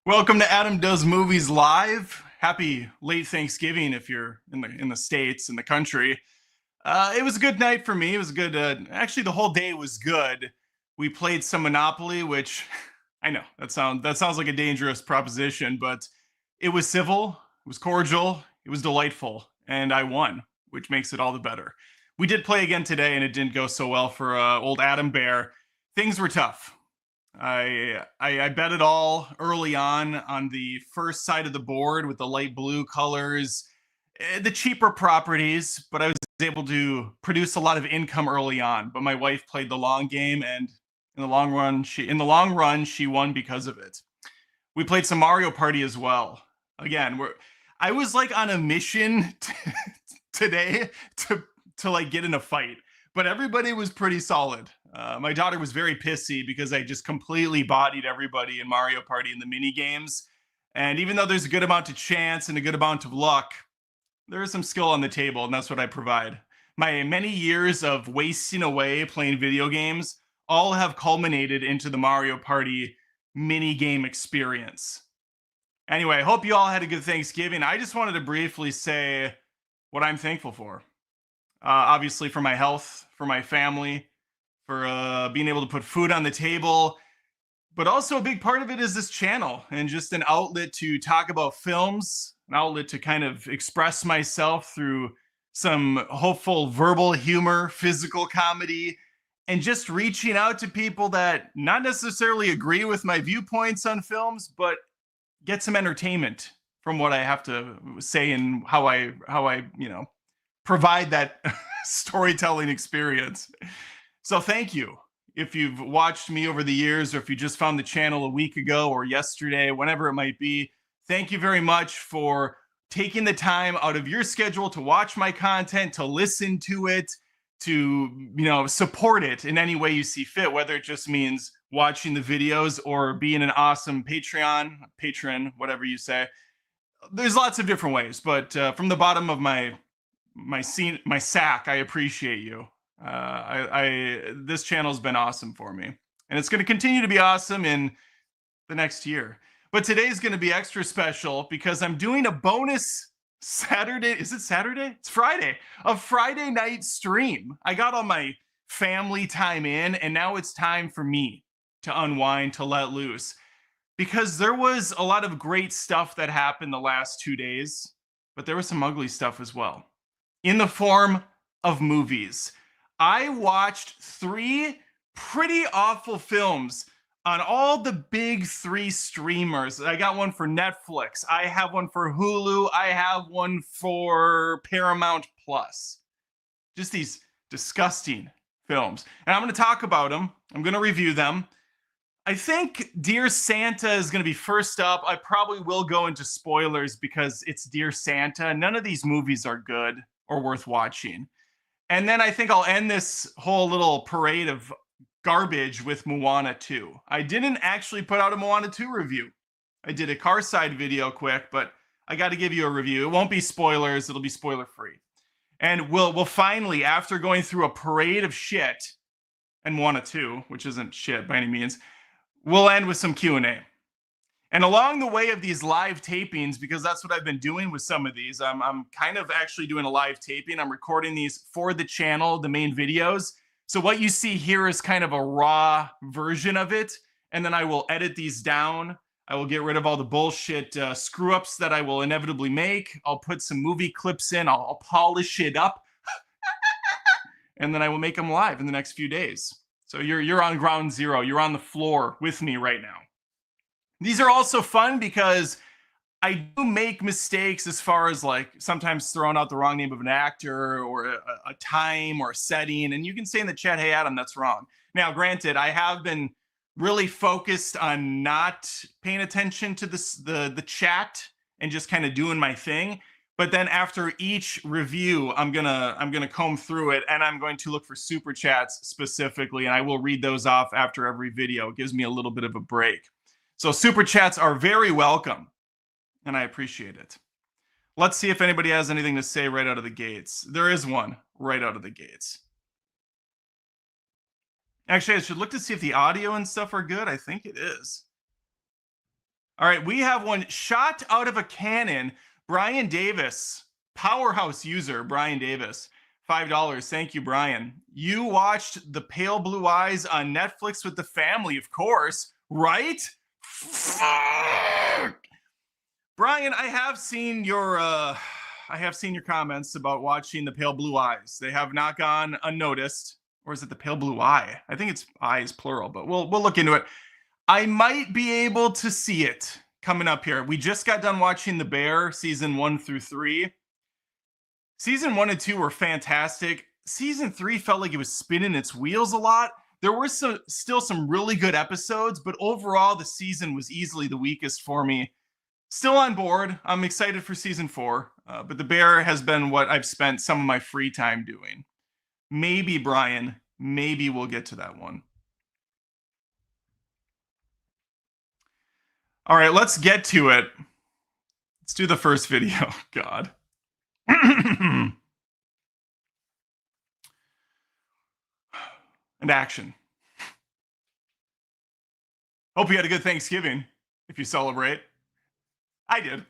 Welcome to Adam Does Movies Live. Happy late Thanksgiving if you're in the States, in the country. It was a good night for me. It was good. Actually, the whole day was good. We played some Monopoly, which I know that sounds like a dangerous proposition, but it was civil, it was cordial, it was delightful, and I won, which makes it all the better. We did play again today, and it didn't go so well for old Adam Bear. Things were tough. I bet it all early on the first side of the board with the light blue colors, the cheaper properties, but I was able to produce a lot of income early on. But my wife played the long game, and in the long run, she won because of it. We played some Mario Party as well. Again, I was like on a mission today to like get in a fight, but everybody was pretty solid. My daughter was very pissy because I just completely bodied everybody in Mario Party in the mini games. And even though there's a good amount of chance and a good amount of luck, there is some skill on the table, and that's what I provide. My many years of wasting away playing video games all have culminated into the Mario Party mini game experience. Anyway, I hope you all had a good Thanksgiving. I just wanted to briefly say what I'm thankful for. Obviously, for my health, for my family, for being able to put food on the table. But also a big part of it is this channel and just an outlet to talk about films, an outlet to kind of express myself through some hopeful verbal humor, physical comedy, and just reaching out to people that not necessarily agree with my viewpoints on films, but get some entertainment from what I have to say and how I provide that storytelling experience. So thank you. If you've watched me over the years, or if you just found the channel a week ago or yesterday, whenever it might be, thank you very much for taking the time out of your schedule to watch my content, to listen to it, to support it in any way you see fit, whether it just means watching the videos or being an awesome patron, whatever you say. There's lots of different ways, but from the bottom of my sack, I appreciate you. This channel's been awesome for me, and it's going to continue to be awesome in the next year. But today's going to be extra special because I'm doing a bonus Saturday. Is it Saturday? It's Friday. A Friday night stream. I got all my family time in, and now it's time for me to unwind, to let loose, because there was a lot of great stuff that happened the last 2 days, but there was some ugly stuff as well in the form of movies. I watched 3 pretty awful films on all the big 3 streamers. I got one for Netflix. I have one for Hulu. I have one for Paramount Plus. Just these disgusting films. And I'm going to talk about them. I'm going to review them. I think Dear Santa is going to be first up. I probably will go into spoilers because it's Dear Santa. None of these movies are good or worth watching. And then I think I'll end this whole little parade of garbage with Moana 2. I didn't actually put out a Moana 2 review. I did a car side video quick, but I got to give you a review. It won't be spoilers. It'll be spoiler free. And we'll finally, after going through a parade of shit and Moana 2, which isn't shit by any means, we'll end with some Q&A. And along the way of these live tapings, because that's what I've been doing with some of these, I'm kind of actually doing a live taping. I'm recording these for the channel, the main videos. So what you see here is kind of a raw version of it. And then I will edit these down. I will get rid of all the bullshit screw ups that I will inevitably make. I'll put some movie clips in. I'll polish it up. And then I will make them live in the next few days. So you're on ground zero. You're on the floor with me right now. These are also fun because I do make mistakes as far as like sometimes throwing out the wrong name of an actor or a time or a setting. And you can say in the chat, hey, Adam, that's wrong. Now, granted, I have been really focused on not paying attention to the chat and just kind of doing my thing. But then after each review, I'm gonna comb through it and I'm going to look for super chats specifically, and I will read those off after every video. It gives me a little bit of a break. So super chats are very welcome, and I appreciate it. Let's see if anybody has anything to say right out of the gates. There is one right out of the gates. Actually, I should look to see if the audio and stuff are good. I think it is. All right, we have one shot out of a cannon. Brian Davis, powerhouse user, Brian Davis. $5. Thank you, Brian. You watched The Pale Blue Eyes on Netflix with the family, of course, right? Brian, I have seen your comments about watching The Pale Blue Eyes. They have not gone unnoticed. Or is it The Pale Blue Eye? I think it's eyes plural, but we'll look into it. I might be able to see it coming up here. We just got done watching The Bear season 1 through 3. Season 1 and 2 were fantastic. Season 3 felt like it was spinning its wheels a lot. There were still some really good episodes, but overall, the season was easily the weakest for me. Still on board. I'm excited for season 4, but The Bear has been what I've spent some of my free time doing. Maybe, Brian, maybe we'll get to that one. All right, let's get to it. Let's do the first video. God. And action. Hope you had a good Thanksgiving, if you celebrate. I did.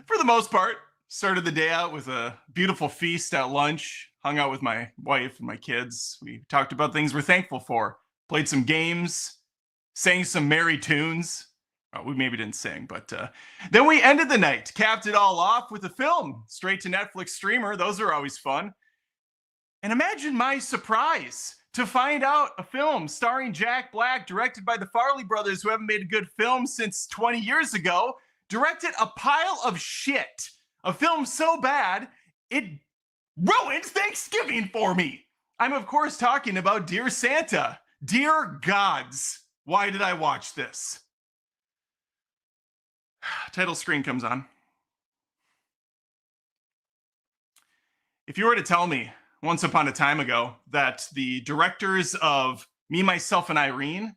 For the most part. Started the day out with a beautiful feast at lunch. Hung out with my wife and my kids. We talked about things we're thankful for. Played some games. Sang some merry tunes. Well, we maybe didn't sing, but then we ended the night. Capped it all off with a film. Straight to Netflix streamer. Those are always fun. And imagine my surprise to find out a film starring Jack Black, directed by the Farley brothers, who haven't made a good film since 20 years ago, directed a pile of shit. A film so bad, it ruined Thanksgiving for me. I'm, of course, talking about Dear Santa. Dear gods, why did I watch this? Title screen comes on. If you were to tell me once upon a time ago that the directors of Me, Myself, and Irene,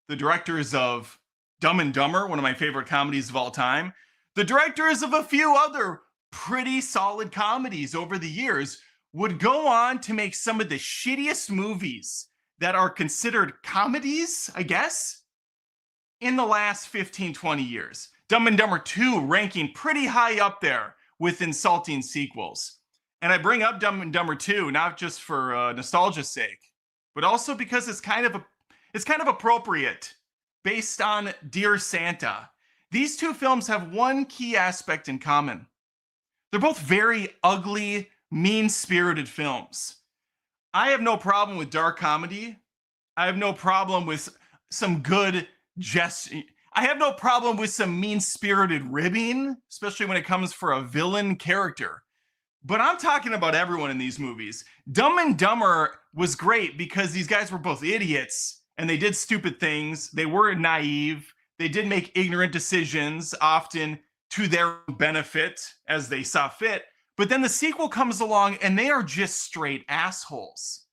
the directors of Dumb and Dumber, one of my favorite comedies of all time, the directors of a few other pretty solid comedies over the years would go on to make some of the shittiest movies that are considered comedies, I guess, in the last 15, 20 years. Dumb and Dumber 2 ranking pretty high up there with insulting sequels. And I bring up Dumb and Dumber 2 not just for nostalgia's sake, but also because it's kind of appropriate based on Dear Santa. These two films have one key aspect in common. They're both very ugly, mean-spirited films. I have no problem with dark comedy. I have no problem with some good I have no problem with some mean-spirited ribbing, especially when it comes for a villain character. But I'm talking about everyone in these movies. Dumb and Dumber was great because these guys were both idiots and they did stupid things. They were naive. They did make ignorant decisions, often to their benefit as they saw fit. But then the sequel comes along and they are just straight assholes.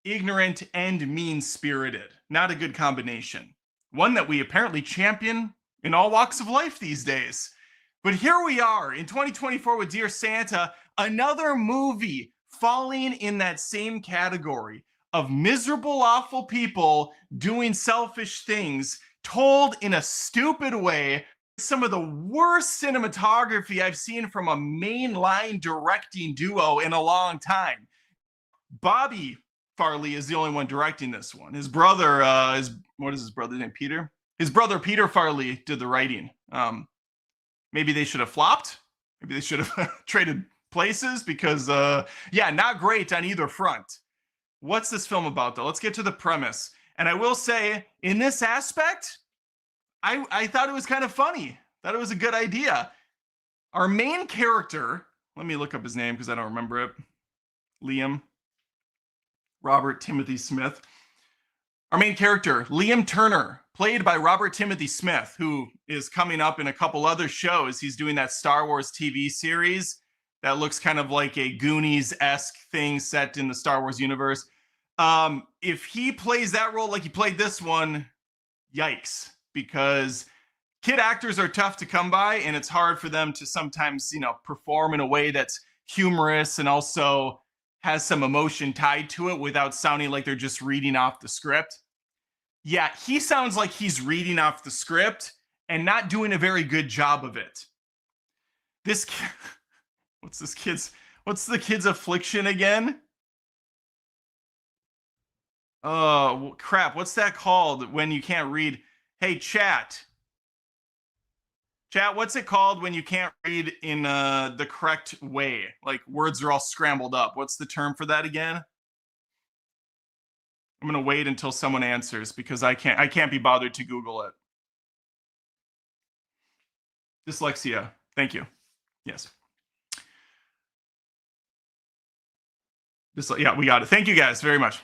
Ignorant and mean-spirited. Not a good combination. One that we apparently champion in all walks of life these days. But here we are in 2024 with Dear Santa, another movie falling in that same category of miserable, awful people doing selfish things told in a stupid way. Some of the worst cinematography I've seen from a mainline directing duo in a long time. Bobby Farley is the only one directing this one. His brother what is his brother's name? Peter. His brother Peter Farley did the writing. Maybe they should have flopped. Maybe they should have traded places because yeah, not great on either front. What's this film about though? Let's get to the premise. And I will say, in this aspect, I thought it was kind of funny. Thought it was a good idea. Our main character, let me look up his name because I don't remember it. Liam Robert Timothy Smith. Our main character, Liam Turner, played by Robert Timothy Smith, who is coming up in a couple other shows. He's doing that Star Wars TV series that looks kind of like a Goonies-esque thing set in the Star Wars universe. If he plays that role like he played this one, yikes, because kid actors are tough to come by, and it's hard for them to sometimes, perform in a way that's humorous and also has some emotion tied to it without sounding like they're just reading off the script. Yeah, he sounds like he's reading off the script and not doing a very good job of it. This what's the kid's affliction again? Oh, crap. What's that called when you can't read? Hey, chat. Chat, what's it called when you can't read in the correct way? Like words are all scrambled up. What's the term for that again? I'm going to wait until someone answers because I can't be bothered to Google it. Dyslexia. Thank you. Yes. Yeah, we got it. Thank you guys very much.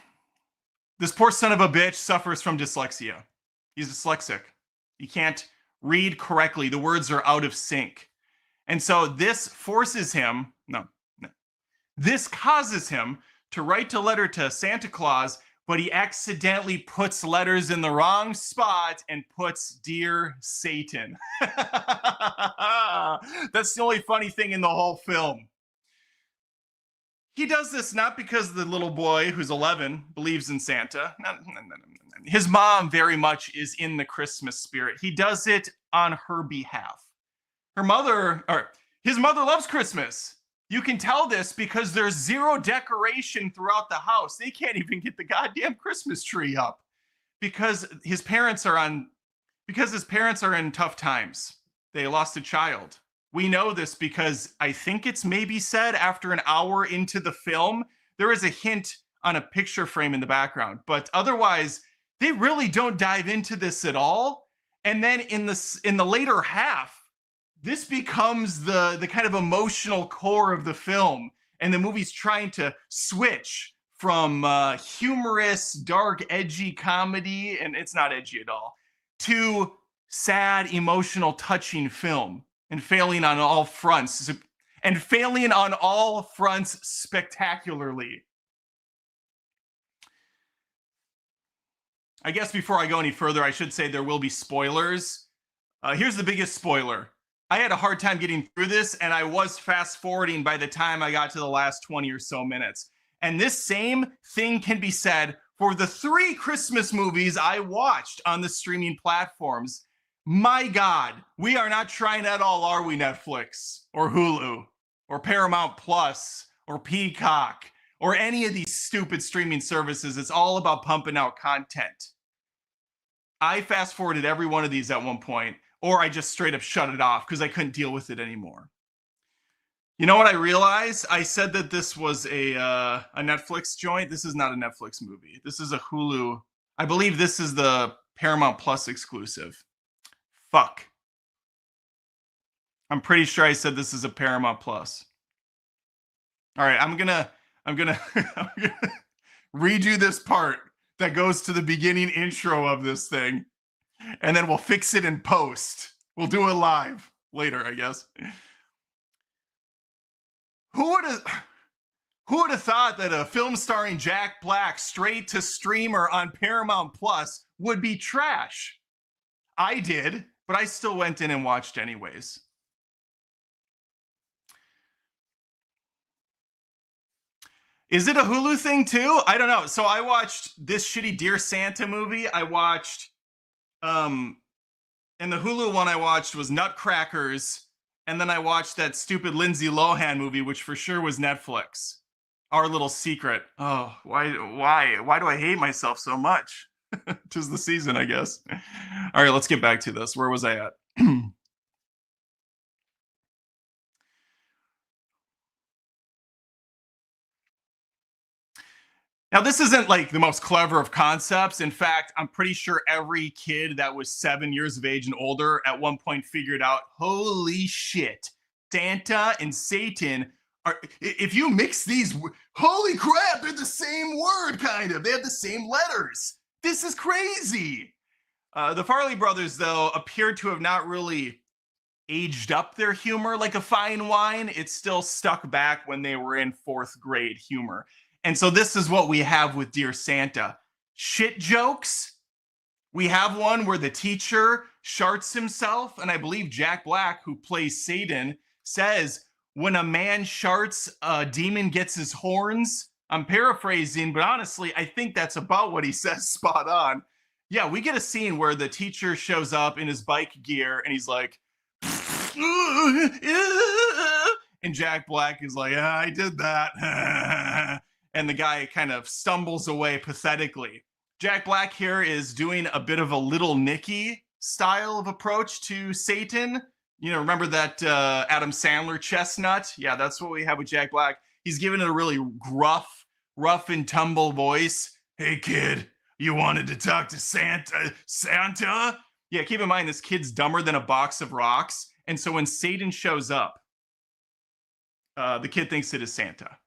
This poor son of a bitch suffers from dyslexia. He's dyslexic. He can't read correctly. The words are out of sync. And so this forces him, this causes him to write a letter to Santa Claus, but he accidentally puts letters in the wrong spot and puts Dear Satan. That's the only funny thing in the whole film. He does this not because the little boy who's 11 believes in Santa. No. His mom very much is in the Christmas spirit. He does it on her behalf. His mother loves Christmas. You can tell this because there's zero decoration throughout the house. They can't even get the goddamn Christmas tree up because his parents are in tough times. They lost a child. We know this because I think it's maybe said after an hour into the film, there is a hint on a picture frame in the background, but otherwise they really don't dive into this at all. And then in the later half, this becomes the kind of emotional core of the film, and the movie's trying to switch from humorous, dark, edgy comedy, and it's not edgy at all, to sad, emotional, touching film, and failing on all fronts, spectacularly. I guess before I go any further, I should say there will be spoilers. Here's the biggest spoiler. I had a hard time getting through this, and I was fast forwarding by the time I got to the last 20 or so minutes. And this same thing can be said for the 3 Christmas movies I watched on the streaming platforms. My God, we are not trying at all, are we, Netflix or Hulu or Paramount Plus or Peacock or any of these stupid streaming services? It's all about pumping out content. I fast forwarded every one of these at one point, or I just straight up shut it off because I couldn't deal with it anymore. You know what I realized? I said that this was a Netflix joint. This is not a Netflix movie. This is a Hulu. I believe this is the Paramount Plus exclusive. Fuck. I'm pretty sure I said this is a Paramount Plus. All right, I'm gonna redo this part that goes to the beginning intro of this thing, and then we'll fix it in post. We'll do it live later, I guess. Who would have thought that a film starring Jack Black straight to streamer on Paramount Plus would be trash? I did, but I still went in and watched anyways. Is it a Hulu thing too? I don't know. So I watched this shitty Dear Santa movie. I watched Um, and the Hulu one I watched was Nutcrackers, and then I watched that stupid Lindsay Lohan movie, which for sure was Netflix. Our Little Secret. Oh, why do I hate myself so much? Tis the season, I guess. All right, let's get back to this. Where was I at? Now, this isn't like the most clever of concepts. In fact, I'm pretty sure every kid that was 7 years of age and older at one point figured out, holy shit, Santa and Satan are, if you mix these, holy crap, they're the same word, kind of. They have the same letters. This is crazy. The Farley brothers, though, appear to have not really aged up their humor like a fine wine. It's still stuck back when they were in fourth grade humor. And so this is what we have with Dear Santa. Shit jokes. We have one where the teacher sharts himself, and I believe Jack Black, who plays Satan, says, when a man sharts, a demon gets his horns. I'm paraphrasing, but honestly, I think that's about what he says, spot on. Yeah, we get a scene where the teacher shows up in his bike gear, and he's like, and Jack Black is like, yeah, I did that. And the guy kind of stumbles away pathetically. Jack Black here is doing a bit of a Little Nicky style of approach to Satan. You know, remember that Adam Sandler chestnut? Yeah, that's what we have with Jack Black. He's giving it a really gruff, rough and tumble voice. Hey, kid, you wanted to talk to Santa? Santa? Yeah, keep in mind, this kid's dumber than a box of rocks. And so when Satan shows up, the kid thinks it is Santa.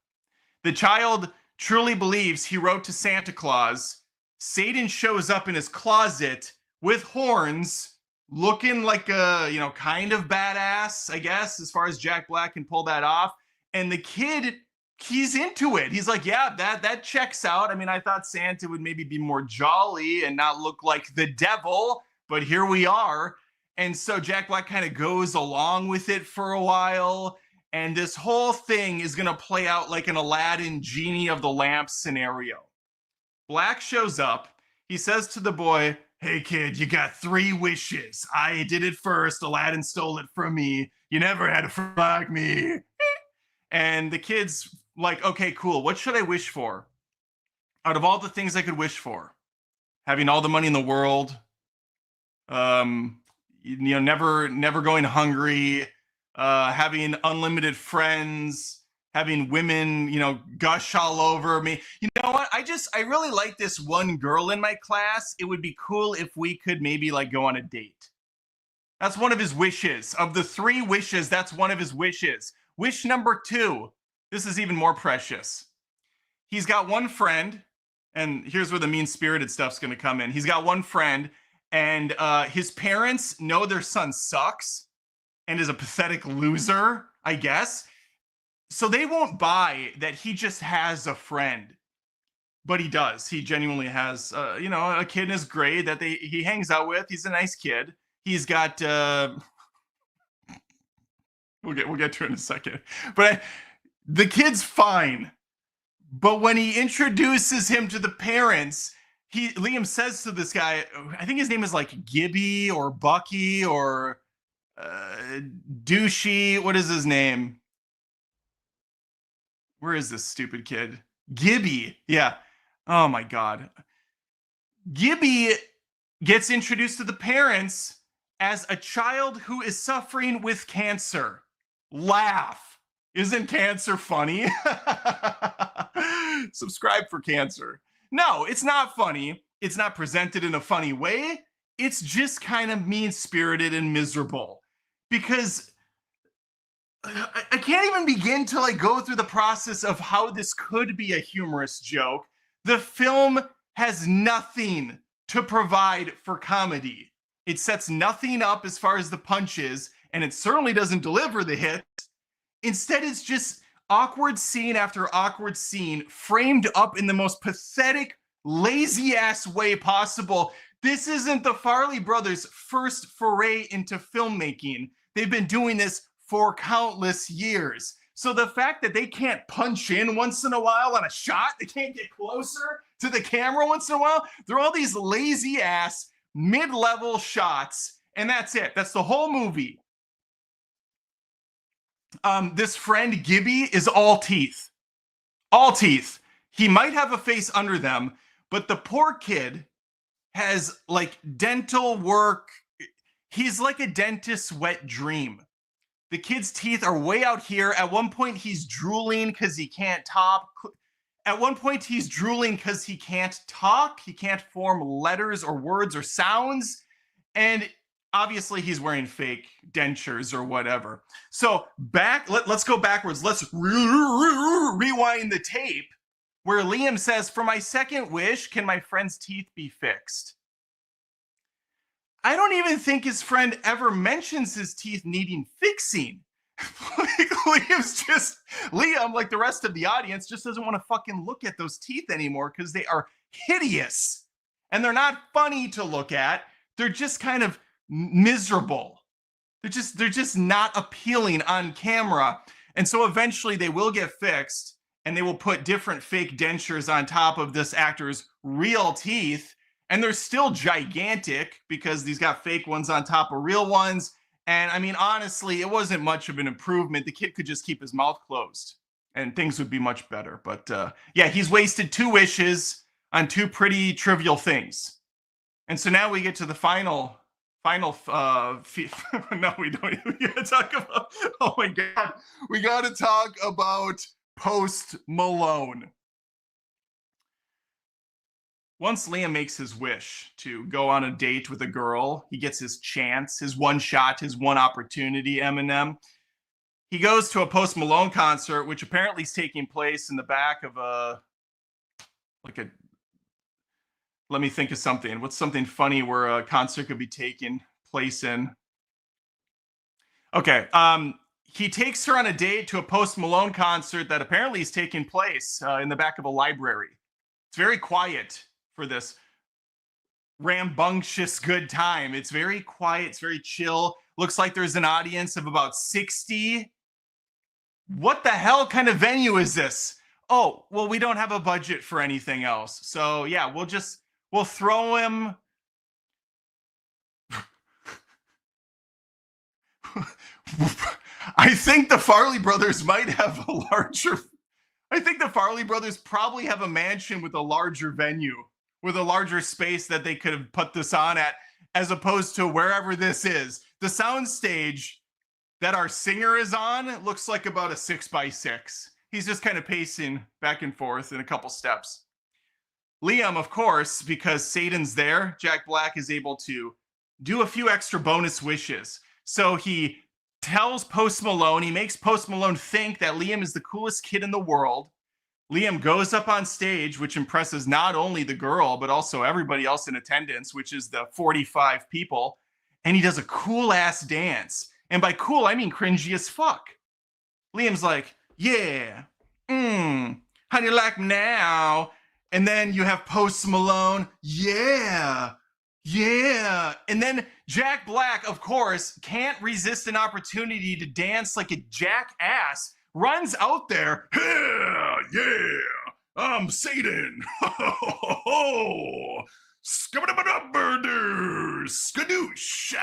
The child truly believes he wrote to Santa Claus. Satan shows up in his closet with horns, looking like a, you know, kind of badass, I guess, as far as Jack Black can pull that off. And the kid, he's into it. He's like, yeah, that checks out. I mean, I thought Santa would maybe be more jolly and not look like the devil, but here we are. And so Jack Black kind of goes along with it for a while. And this whole thing is going to play out like an Aladdin Genie of the Lamp scenario. Black shows up. He says to the boy, hey, kid, you got 3 wishes. I did it first. Aladdin stole it from me. You never had a friend like me. And the kid's like, okay, cool. What should I wish for? Out of all the things I could wish for, having all the money in the world, you know, never going hungry, having unlimited friends, having women, you know, gush all over me. You know what? I really like this one girl in my class. It would be cool if we could maybe like go on a date. That's one of his wishes. Of the 3 wishes, that's one of his wishes. Wish number 2. This is even more precious. He's got one friend, and here's where the mean-spirited stuff's going to come in. He's got one friend, and his parents know their son sucks and is a pathetic loser, I guess. So they won't buy that he just has a friend. But he does. He genuinely has, you know, a kid in his grade that he hangs out with. He's a nice kid. He's got, we'll get to it in a second. But the kid's fine. But when he introduces him to the parents, Liam says to this guy, I think his name is like Gibby or Bucky or Douchey. What is his name? Where is this stupid kid? Gibby. Yeah. Oh my God. Gibby gets introduced to the parents as a child who is suffering with cancer. Laugh. Isn't cancer funny? Subscribe for cancer. No, it's not funny. It's not presented in a funny way. It's just kind of mean-spirited and miserable. Because I can't even begin to like go through the process of how this could be a humorous joke. The film has nothing to provide for comedy. It sets nothing up as far as the punches, and it certainly doesn't deliver the hit. Instead, it's just awkward scene after awkward scene, framed up in the most pathetic, lazy-ass way possible. This isn't the Farley brothers' first foray into filmmaking. They've been doing this for countless years. So the fact that they can't punch in once in a while on a shot, they can't get closer to the camera once in a while, they're all these lazy-ass, mid-level shots, and that's it. That's the whole movie. This friend Gibby is all teeth. All teeth. He might have a face under them, but the poor kid has like dental work. He's like a dentist's wet dream. The kid's teeth are way out here. At one point, he's drooling because he can't talk. At one point, he's drooling because he can't talk. He can't form letters or words or sounds. And obviously, he's wearing fake dentures or whatever. So let's go backwards. Let's rewind the tape where Liam says, "For my second wish, can my friend's teeth be fixed?" I don't even think his friend ever mentions his teeth needing fixing. Liam, like the rest of the audience, just doesn't want to fucking look at those teeth anymore because they are hideous. And they're not funny to look at. They're just kind of miserable. They're just not appealing on camera. And so eventually they will get fixed, and they will put different fake dentures on top of this actor's real teeth. And they're still gigantic because these got fake ones on top of real ones. And I mean, honestly, it wasn't much of an improvement. The kid could just keep his mouth closed and things would be much better. But yeah, he's wasted 2 wishes on 2 pretty trivial things. And so now we get to the final no, we don't. We gotta talk about, oh my God, we gotta talk about Post Malone. Once Liam makes his wish to go on a date with a girl, he gets his chance, his one shot, his one opportunity, Eminem. He goes to a Post Malone concert, which apparently is taking place in the back of let me think of something. What's something funny where a concert could be taking place in? Okay. He takes her on a date to a Post Malone concert that apparently is taking place in the back of a library. It's very quiet for this rambunctious good time. It's very quiet. It's very chill. Looks like there's an audience of about 60. What the hell kind of venue is this? Oh, well, we don't have a budget for anything else. So yeah, we'll throw him. I think the Farley brothers might have a larger. I think the Farley brothers probably have a mansion with a larger venue, with a larger space that they could have put this on at, as opposed to wherever this is. The sound stage that our singer is on looks like about a 6x6. He's just kind of pacing back and forth in a couple steps. Liam, of course, because Satan's there, Jack Black is able to do a few extra bonus wishes. So he tells Post Malone, he makes Post Malone think that Liam is the coolest kid in the world. Liam goes up on stage, which impresses not only the girl, but also everybody else in attendance, which is the 45 people. And he does a cool ass dance. And by cool, I mean cringy as fuck. Liam's like, yeah, how do you like now? And then you have Post Malone, yeah. And then Jack Black, of course, can't resist an opportunity to dance like a jackass, runs out there, yeah, I'm Satan. Skadoosh.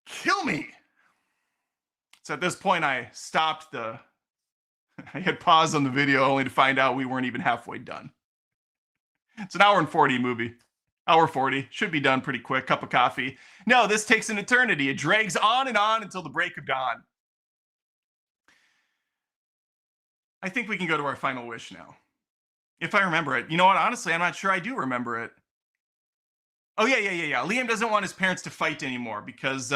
Kill me. So at this point, I stopped I had paused on the video only to find out we weren't even halfway done. It's an hour and 40 movie. Hour 40. Should be done pretty quick. Cup of coffee. No, this takes an eternity. It drags on and on until the break of dawn. I think we can go to our final wish now. If I remember it. You know what? Honestly, I'm not sure I do remember it. Oh, yeah. Liam doesn't want his parents to fight anymore because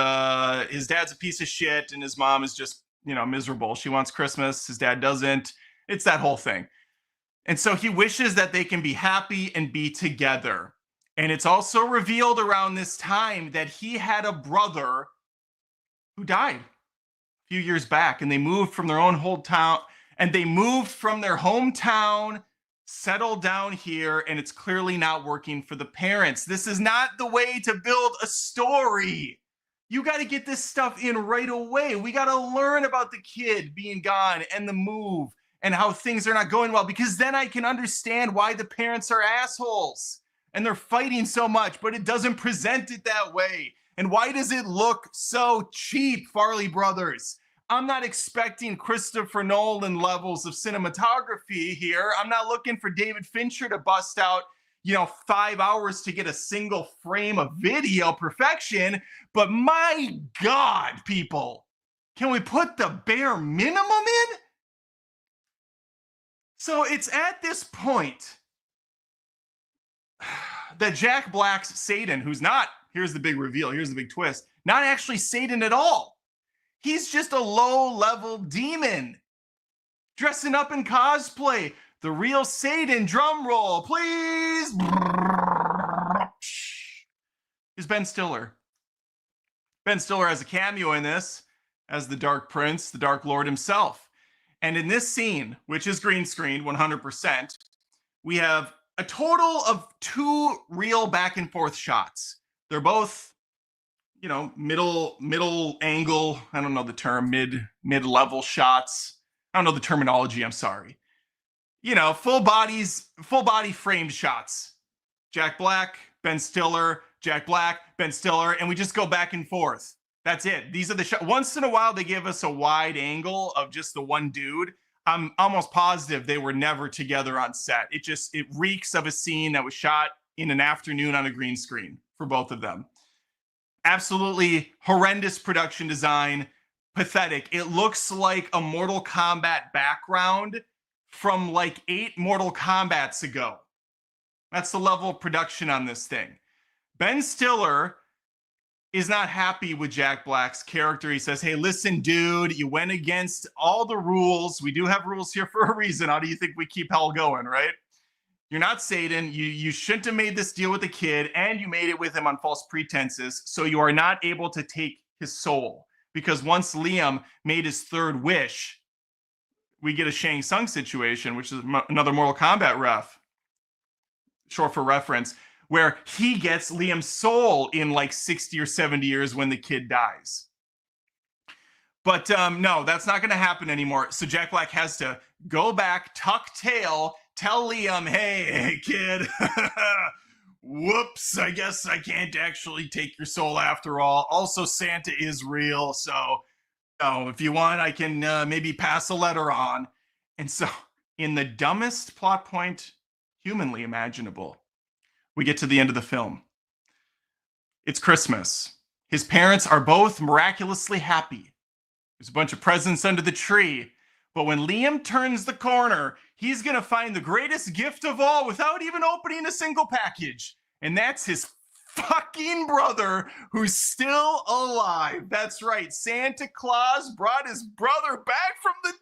his dad's a piece of shit and his mom is just, miserable. She wants Christmas. His dad doesn't. It's that whole thing. And so he wishes that they can be happy and be together. And it's also revealed around this time that he had a brother who died a few years back, and they moved from their own hometown, settled down here, and it's clearly not working for the parents. This is not the way to build a story. You got to get this stuff in right away. We got to learn about the kid being gone and the move and how things are not going well, because then I can understand why the parents are assholes. and they're fighting so much, but it doesn't present it that way. And why does it look so cheap, Farley Brothers? I'm not expecting Christopher Nolan levels of cinematography here. I'm not looking for David Fincher to bust out, 5 hours to get a single frame of video perfection. But my God, people, can we put the bare minimum in? So it's at this point that Jack Black's Satan, who's not, here's the big reveal, here's the big twist, not actually Satan at all. He's just a low-level demon dressing up in cosplay. The real Satan, drum roll, please, is Ben Stiller. Ben Stiller has a cameo in this as the Dark Prince, the Dark Lord himself. And in this scene, which is green screened 100%, we have a total of 2 real back and forth shots. They're both, middle angle. I don't know the term, mid-level shots. I don't know the terminology. I'm sorry. Full body framed shots. Jack Black, Ben Stiller, Jack Black, Ben Stiller, and we just go back and forth. That's it. These are the shots. Once in a while, they give us a wide angle of just the one dude. I'm almost positive they were never together on set. It reeks of a scene that was shot in an afternoon on a green screen for both of them. Absolutely horrendous production design, pathetic. It looks like a Mortal Kombat background from like 8 Mortal Kombats ago. That's the level of production on this thing. Ben Stiller is not happy with Jack Black's character. He says, hey, listen, dude, you went against all the rules. We do have rules here for a reason. How do you think we keep hell going, right? You're not Satan. You shouldn't have made this deal with the kid, and you made it with him on false pretenses, so you are not able to take his soul. Because once Liam made his third wish, we get a Shang Tsung situation, which is another Mortal Kombat ref, short for reference, where he gets Liam's soul in like 60 or 70 years when the kid dies. But no, that's not going to happen anymore. So Jack Black has to go back, tuck tail, tell Liam, hey, kid, whoops, I guess I can't actually take your soul after all. Also, Santa is real, so if you want, I can maybe pass a letter on. And so in the dumbest plot point humanly imaginable, we get to the end of the film. It's Christmas. His parents are both miraculously happy. There's a bunch of presents under the tree. But when Liam turns the corner, he's going to find the greatest gift of all without even opening a single package. And that's his fucking brother who's still alive. That's right. Santa Claus brought his brother back from the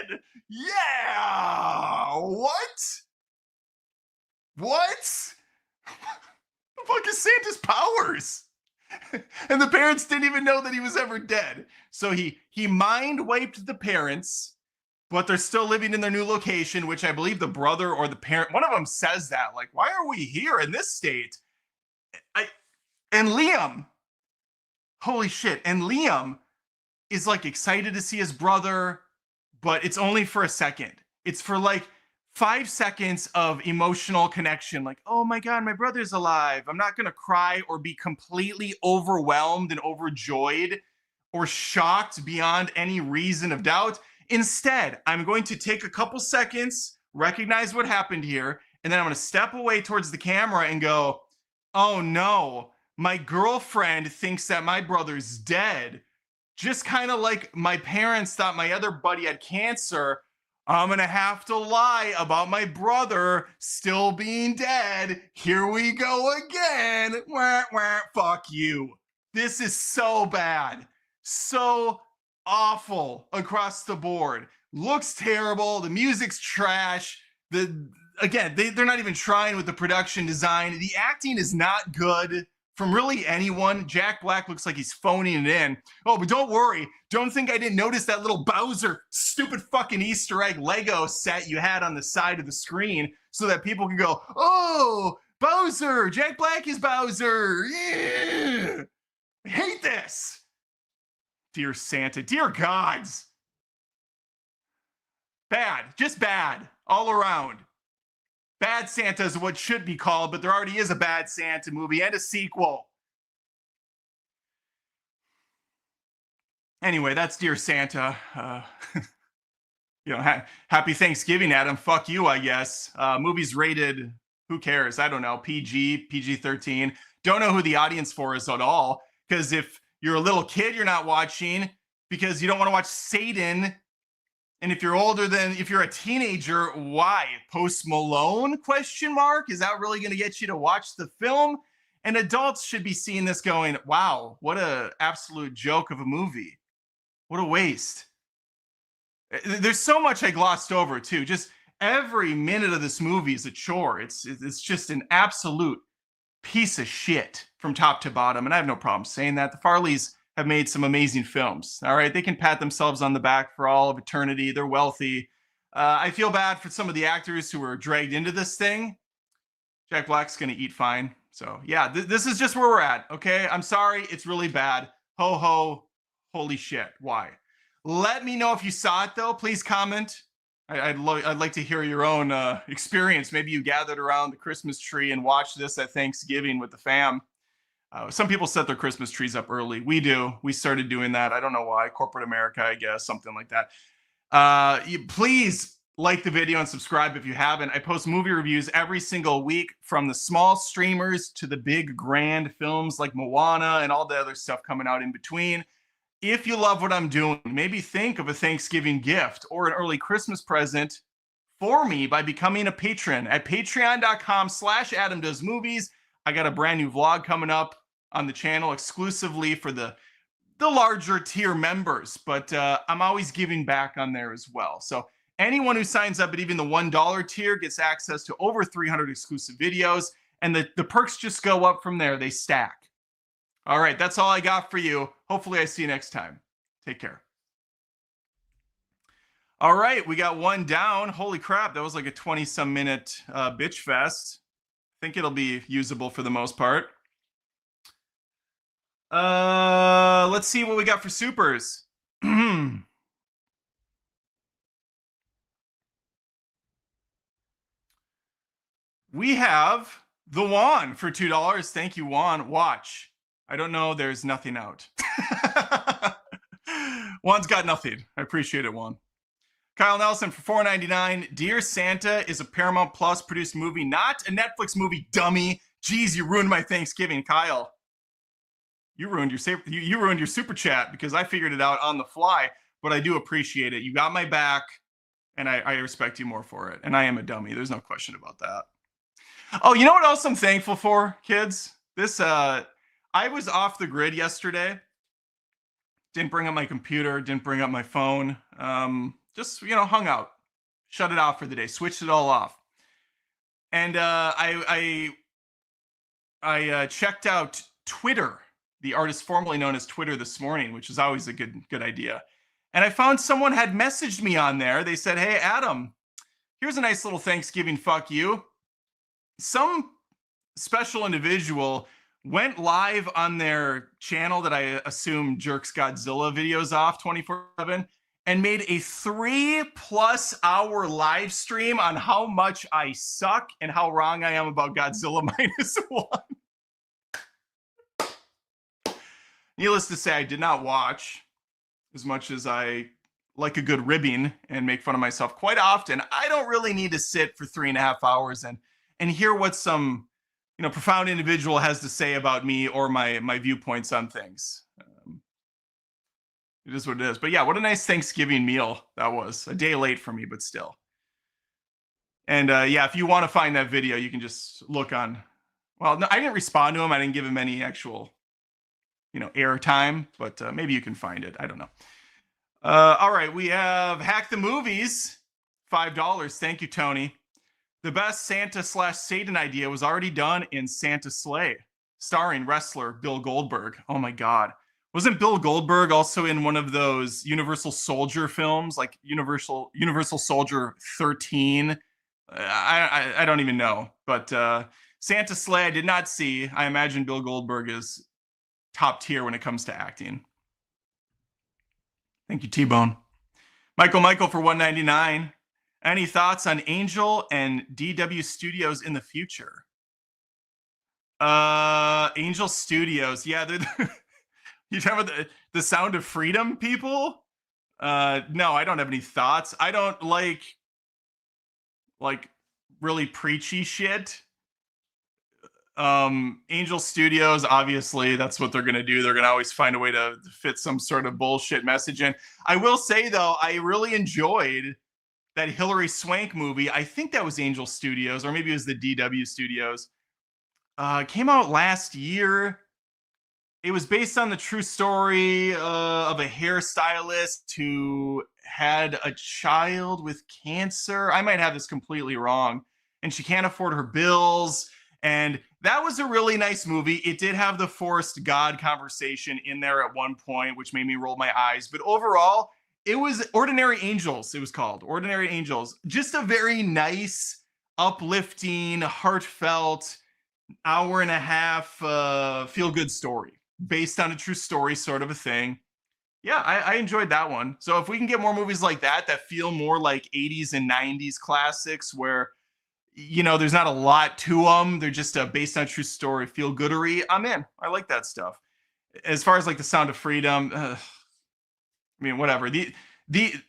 dead. Yeah. What? The fuck is Santa's powers? And the parents didn't even know that he was ever dead. So he mind wiped the parents, but they're still living in their new location, which I believe the brother or the parent, one of them says that, like, why are we here in this state? And Liam, holy shit. And Liam is like excited to see his brother, but it's only for a second. It's for like 5 seconds of emotional connection. Like, oh my God, my brother's alive. I'm not going to cry or be completely overwhelmed and overjoyed or shocked beyond any reason of doubt. Instead, I'm going to take a couple seconds, recognize what happened here, and then I'm going to step away towards the camera and go, oh no, my girlfriend thinks that my brother's dead. Just kind of like my parents thought my other buddy had cancer. I'm going to have to lie about my brother still being dead. Here we go again. Wah, wah, fuck you. This is so bad. So awful across the board. Looks terrible. The music's trash. They're not even trying with the production design. The acting is not good from really anyone. Jack Black looks like he's phoning it in. Oh, but don't worry. Don't think I didn't notice that little Bowser stupid fucking Easter egg Lego set you had on the side of the screen so that people can go, oh, Bowser, Jack Black is Bowser. Yeah. I hate this. Dear Santa, dear gods. Bad, just bad all around. Bad Santa is what should be called, but there already is a Bad Santa movie and a sequel. Anyway, that's Dear Santa. Happy Thanksgiving, Adam. Fuck you, I guess. Movies rated, who cares? I don't know, PG, PG-13. Don't know who the audience for is at all. Because if you're a little kid, you're not watching because you don't want to watch Satan. And if you're a teenager, why? Post Malone, question mark? Is that really going to get you to watch the film? And adults should be seeing this going, wow, what a absolute joke of a movie. What a waste. There's so much I glossed over too. Just every minute of this movie is a chore. It's just an absolute piece of shit from top to bottom. And I have no problem saying that. The Farleys have made some amazing films. All right. They can pat themselves on the back for all of eternity. They're wealthy. I feel bad for some of the actors who were dragged into this thing. Jack Black's going to eat fine. So yeah, this is just where we're at. Okay. I'm sorry. It's really bad. Ho ho. Holy shit. Why? Let me know if you saw it though. Please comment. I'd like to hear your own experience. Maybe you gathered around the Christmas tree and watched this at Thanksgiving with the fam. Some people set their Christmas trees up early. We do. We started doing that. I don't know why. Corporate America, I guess, something like that. Please like the video and subscribe if you haven't. I post movie reviews every single week, from the small streamers to the big grand films like Moana and all the other stuff coming out in between. If you love what I'm doing, maybe think of a Thanksgiving gift or an early Christmas present for me by becoming a patron at patreon.com/AdamDoesMovies. I got a brand new vlog coming up on the channel exclusively for the larger tier members, but I'm always giving back on there as well. So anyone who signs up at even the $1 tier gets access to over 300 exclusive videos, and the perks just go up from there. They stack. All right, that's all I got for you. Hopefully I see you next time. Take care. All right, we got one down. Holy crap, that was like a 20-some minute bitch fest. I think it'll be usable for the most part. Let's see what we got for supers. We have the Juan for $2. Thank you, Juan. Watch. I don't know. There's nothing out. Juan's got nothing. I appreciate it, Juan. Kyle Nelson for $4.99. Dear Santa is a Paramount Plus produced movie, not a Netflix movie, dummy. Jeez, you ruined my Thanksgiving, Kyle. You ruined your super chat because I figured it out on the fly, but I do appreciate it. You got my back, and I respect you more for it. And I am a dummy. There's no question about that. Oh, you know what else I'm thankful for, kids? I was off the grid yesterday. Didn't bring up my computer, didn't bring up my phone. Just, hung out. Shut it off for the day. Switched it all off. And I checked out Twitter, the artist formerly known as Twitter, this morning, which is always a good idea. And I found someone had messaged me on there. They said, "Hey, Adam, here's a nice little Thanksgiving fuck you." Some special individual went live on their channel that I assume jerks Godzilla videos off 24/7 and made a 3+ hour live stream on how much I suck and how wrong I am about Godzilla -1. Needless to say, I did not watch, as much as I like a good ribbing and make fun of myself quite often. I don't really need to sit for 3.5 hours and hear what some profound individual has to say about me or my viewpoints on things. It is what it is. But yeah, what a nice Thanksgiving meal that was. A day late for me, but still. And yeah, if you want to find that video, you can just look on. Well, no, I didn't respond to him. I didn't give him any actual, airtime, but maybe you can find it. I don't know. All right, we have Hack the Movies, $5. Thank you, Tony. The best Santa/Satan idea was already done in Santa Slay, starring wrestler Bill Goldberg. Oh my God. Wasn't Bill Goldberg also in one of those Universal Soldier films, like Universal Soldier 13? I don't even know. But Santa Slay I did not see. I imagine Bill Goldberg is top tier when it comes to acting. Thank you, T-Bone. Michael for $1.99. Any thoughts on Angel and DW Studios in the future? Angel Studios. Yeah, they're you talking about the Sound of Freedom people? No, I don't have any thoughts. I don't like really preachy shit. Angel Studios, obviously, that's what they're gonna do. They're gonna always find a way to fit some sort of bullshit message in. I will say though, I really enjoyed that Hilary Swank movie. I think that was Angel Studios, or maybe it was the DW Studios. It came out last year. It was based on the true story of a hairstylist who had a child with cancer. I might have this completely wrong. And she can't afford her bills. And that was a really nice movie. It did have the forced God conversation in there at one point, which made me roll my eyes. But overall, it was Ordinary Angels. It was called Ordinary Angels. Just a very nice, uplifting, heartfelt, hour and a half feel good story based on a true story, sort of a thing. Yeah, I enjoyed that one. So if we can get more movies like that that feel more like 80s and 90s classics where there's not a lot to them, they're just based on a true story, feel goodery, I'm in. I like that stuff. As far as like the Sound of Freedom, I mean, whatever. The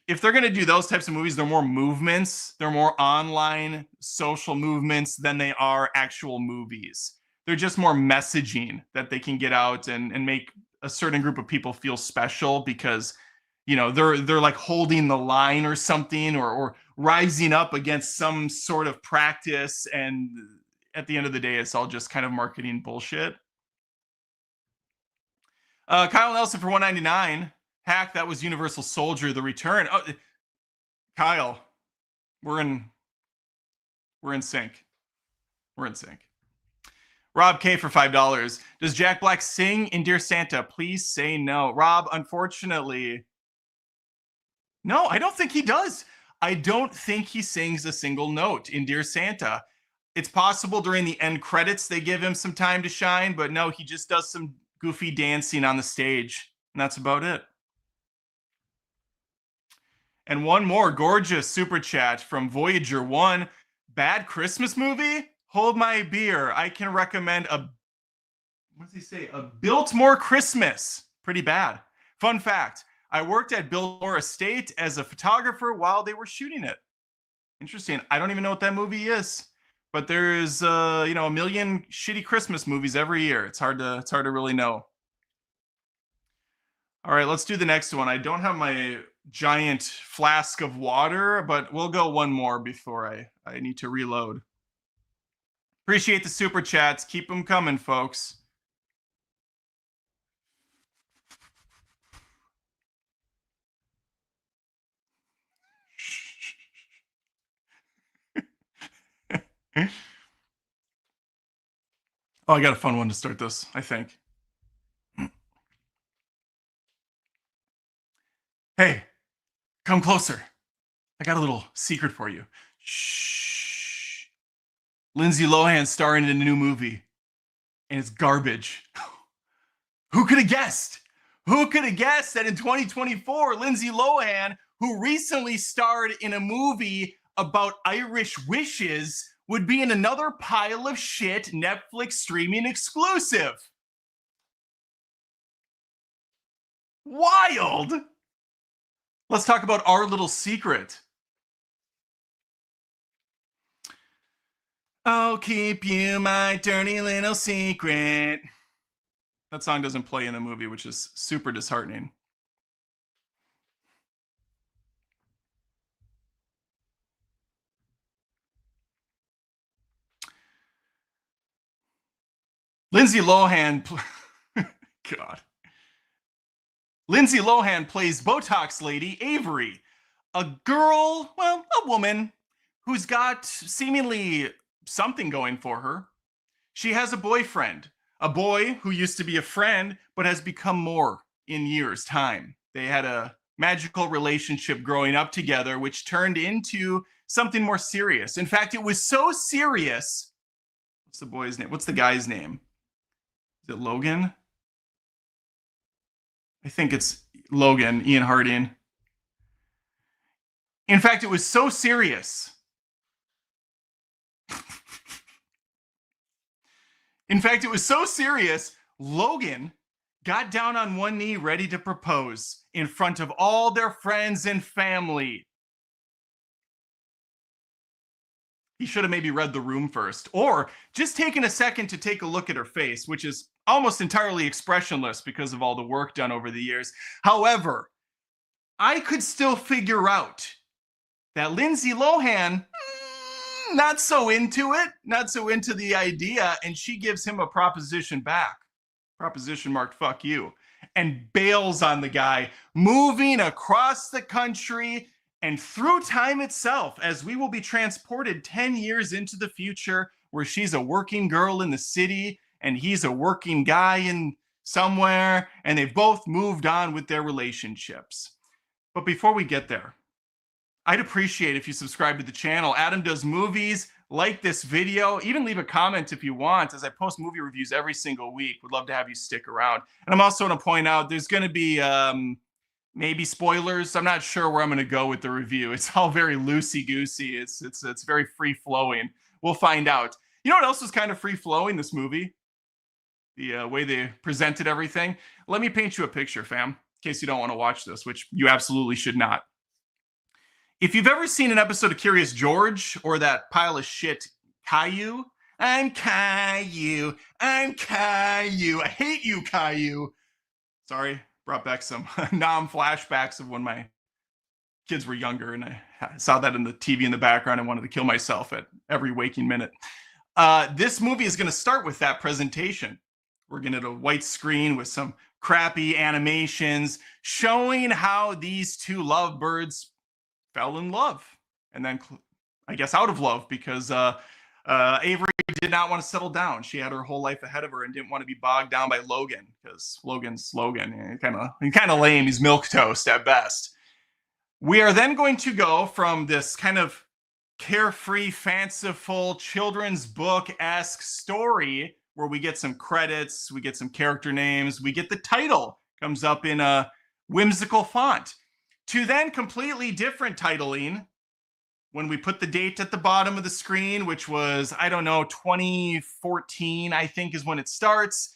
if they're gonna do those types of movies, they're more movements, they're more online social movements than they are actual movies. They're just more messaging that they can get out and make a certain group of people feel special because they're like holding the line or something, or rising up against some sort of practice, and at the end of the day it's all just kind of marketing bullshit. Kyle Nelson for 199. Hack, that was Universal Soldier: The Return. Oh, Kyle, we're in sync. We're in sync. Rob K for $5. Does Jack Black sing in Dear Santa? Please say no. Rob, unfortunately, no, I don't think he does. I don't think he sings a single note in Dear Santa. It's possible during the end credits they give him some time to shine, but no, he just does some goofy dancing on the stage, and that's about it. And one more gorgeous super chat from Voyager 1. Bad Christmas movie? Hold my beer. I can recommend what does he say? A Biltmore Christmas. Pretty bad. Fun fact, I worked at Biltmore Estate as a photographer while they were shooting it. Interesting. I don't even know what that movie is. But there's a million shitty Christmas movies every year. It's hard to really know. All right, let's do the next one. I don't have my giant flask of water, but we'll go one more before I need to reload. Appreciate the super chats. Keep them coming, folks. Oh, I got a fun one to start this, I think. Hey, come closer. I got a little secret for you. Shh. Lindsay Lohan starring in a new movie, and it's garbage. Who could have guessed? Who could have guessed that in 2024, Lindsay Lohan, who recently starred in a movie about Irish wishes, would be in another pile of shit Netflix streaming exclusive? Wild! Let's talk about Our Little Secret. I'll keep you my dirty little secret. That song doesn't play in the movie, which is super disheartening. Lindsay Lohan, God. Lindsay Lohan plays Botox lady Avery, a girl, well, a woman who's got seemingly something going for her. She has a boyfriend, a boy who used to be a friend, but has become more in years' time. They had a magical relationship growing up together, which turned into something more serious. In fact, it was so serious. What's the boy's name? What's the guy's name? Is it Logan? I think it's Logan, Ian Harding. In fact, it was so serious. In fact, it was so serious, Logan got down on one knee ready to propose in front of all their friends and family. He should have maybe read the room first, or just taken a second to take a look at her face, which is almost entirely expressionless because of all the work done over the years. However, I could still figure out that Lindsay Lohan, not so into it, not so into the idea, and she gives him a proposition back. Proposition marked, fuck you, and bails on the guy, moving across the country and through time itself, as we will be transported 10 years into the future, where she's a working girl in the city and he's a working guy in somewhere, and they've both moved on with their relationships. But before we get there, I'd appreciate if you subscribe to the channel. Adam Does Movies. Like this video. Even leave a comment if you want, as I post movie reviews every single week. Would love to have you stick around. And I'm also going to point out there's going to be maybe spoilers. I'm not sure where I'm going to go with the review. It's all very loosey-goosey. It's very free-flowing. We'll find out. You know what else is kind of free-flowing, this movie? The way they presented everything. Let me paint you a picture, fam, in case you don't want to watch this, which you absolutely should not. If you've ever seen an episode of Curious George or that pile of shit Caillou, I'm Caillou, I'm Caillou, I hate you, Caillou. Sorry, brought back some Nam flashbacks of when my kids were younger, and I saw that in the TV in the background and wanted to kill myself at every waking minute. This movie is going to start with that presentation. We're going to get a white screen with some crappy animations showing how these two lovebirds fell in love, and then I guess out of love, because Avery did not want to settle down. She had her whole life ahead of her and didn't want to be bogged down by Logan, because Logan's Logan. He's kind of lame. He's milquetoast at best. We are then going to go from this kind of carefree, fanciful, children's book-esque story where we get some credits, we get some character names, we get the title comes up in a whimsical font, to then completely different titling when we put the date at the bottom of the screen, which was, I don't know, 2014, I think is when it starts.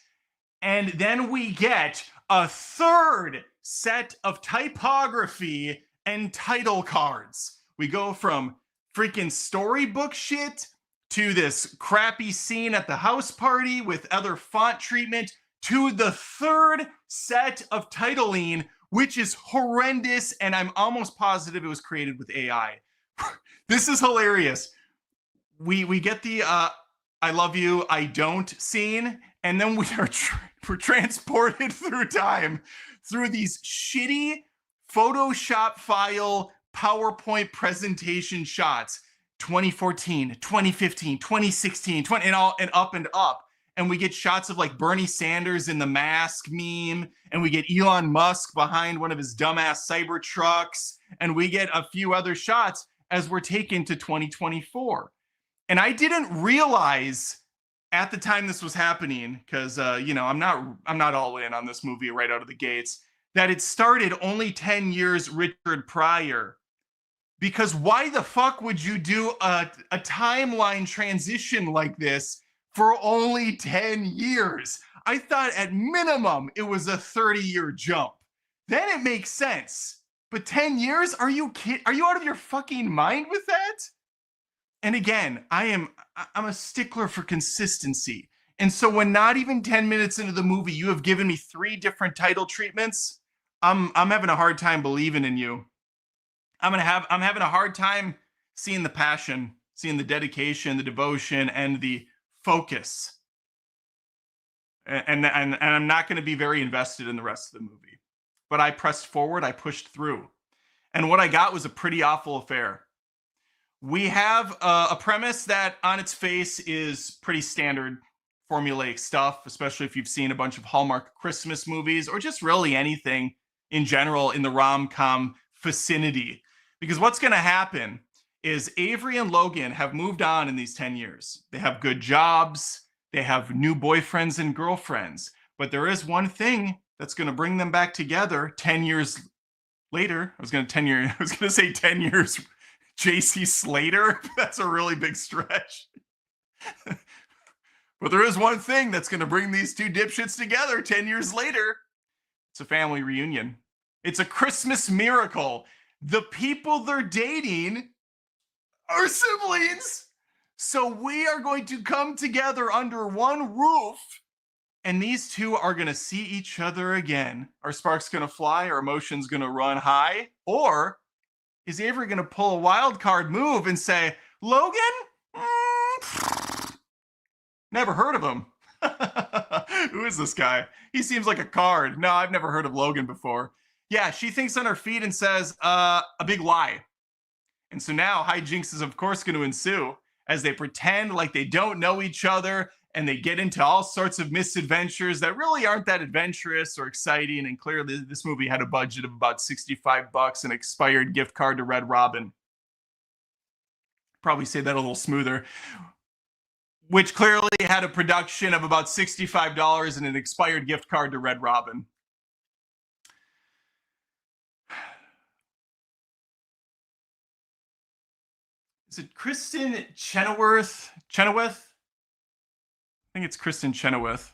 And then we get a third set of typography and title cards. We go from freaking storybook shit to this crappy scene at the house party with other font treatment to the third set of titling, which is horrendous, and I'm almost positive it was created with AI. This is hilarious. We get the I love you, I don't scene, and then we're transported through time through these shitty Photoshop file PowerPoint presentation shots. 2014, 2015, 2016, and up and up. And we get shots of like Bernie Sanders in the mask meme, and we get Elon Musk behind one of his dumbass cyber trucks, and we get a few other shots as we're taken to 2024. And I didn't realize at the time this was happening, because I'm not all in on this movie right out of the gates, that it started only 10 years Richard prior. Because why the fuck would you do a timeline transition like this for only 10 years? I thought at minimum it was a 30-year jump. Then it makes sense. But 10 years? Are you kidding? Are you out of your fucking mind with that? And again, I'm a stickler for consistency. And so when not even 10 minutes into the movie, you have given me 3 different title treatments, I'm having a hard time believing in you. I'm having a hard time seeing the passion, seeing the dedication, the devotion, and the focus. And I'm not going to be very invested in the rest of the movie. But I pressed forward, I pushed through. And what I got was a pretty awful affair. We have a premise that on its face is pretty standard formulaic stuff, especially if you've seen a bunch of Hallmark Christmas movies or just really anything in general in the rom-com vicinity. Because what's going to happen is Avery and Logan have moved on in these 10 years. They have good jobs. They have new boyfriends and girlfriends. But there is one thing that's going to bring them back together 10 years later. I was going to 10 years. I was going to say 10 years. JC Slater. That's a really big stretch. But there is one thing that's going to bring these two dipshits together 10 years later. It's a family reunion. It's a Christmas miracle. The people they're dating are siblings. So we are going to come together under one roof, and these two are going to see each other again. Are sparks going to fly? Are emotions going to run high? Or is Avery going to pull a wild card move and say, Logan? Never heard of him. Who is this guy? He seems like a card. No, I've never heard of Logan before. Yeah, she thinks on her feet and says, a big lie. And so now hijinks is, of course, going to ensue as they pretend like they don't know each other and they get into all sorts of misadventures that really aren't that adventurous or exciting. And clearly, this movie had a budget of about $65, an expired gift card to Red Robin. Probably say that a little smoother. Which clearly had a production of about $65 and an expired gift card to Red Robin. Is it Kristen Chenoweth? I think it's Kristen Chenoweth.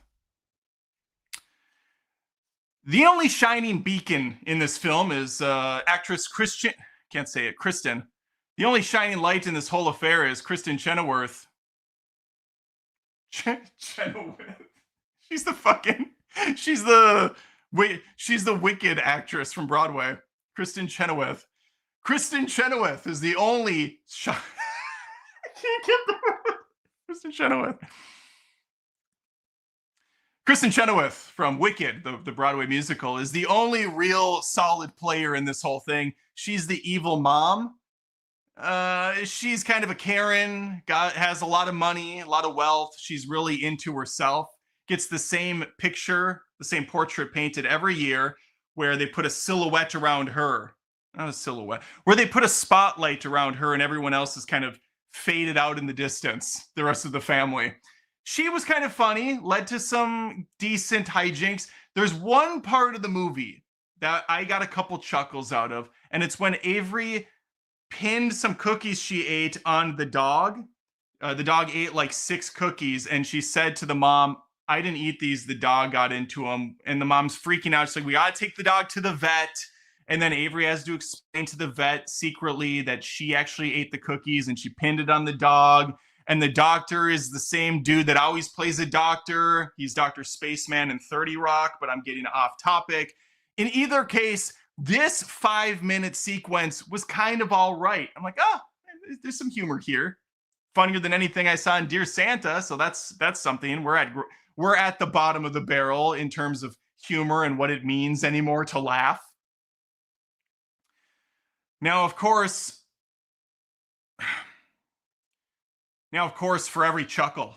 The only shining beacon in this film is actress Kristen. The only shining light in this whole affair is Kristen Chenoweth. Chenoweth. She's the wicked actress from Broadway. Kristen Chenoweth. Kristen Chenoweth is the only I can't get the Kristen Chenoweth. Kristen Chenoweth from Wicked, the Broadway musical, is the only real solid player in this whole thing. She's the evil mom. She's kind of a Karen, has a lot of money, a lot of wealth. She's really into herself. Gets the same picture, the same portrait painted every year where they put a silhouette around her. Not a silhouette. Where they put a spotlight around her and everyone else is kind of faded out in the distance, the rest of the family. She was kind of funny, led to some decent hijinks. There's one part of the movie that I got a couple chuckles out of, and it's when Avery pinned some cookies she ate on the dog. The dog ate like 6 cookies, and she said to the mom, I didn't eat these, the dog got into them. And the mom's freaking out. She's like, we got to take the dog to the vet. And then Avery has to explain to the vet secretly that she actually ate the cookies and she pinned it on the dog. And the doctor is the same dude that always plays a doctor. He's Dr. Spaceman in 30 Rock, but I'm getting off topic. In either case, this 5-minute sequence was kind of all right. I'm like, there's some humor here. Funnier than anything I saw in Dear Santa. So that's something. We're at the bottom of the barrel in terms of humor and what it means anymore to laugh. Now, of course, for every chuckle,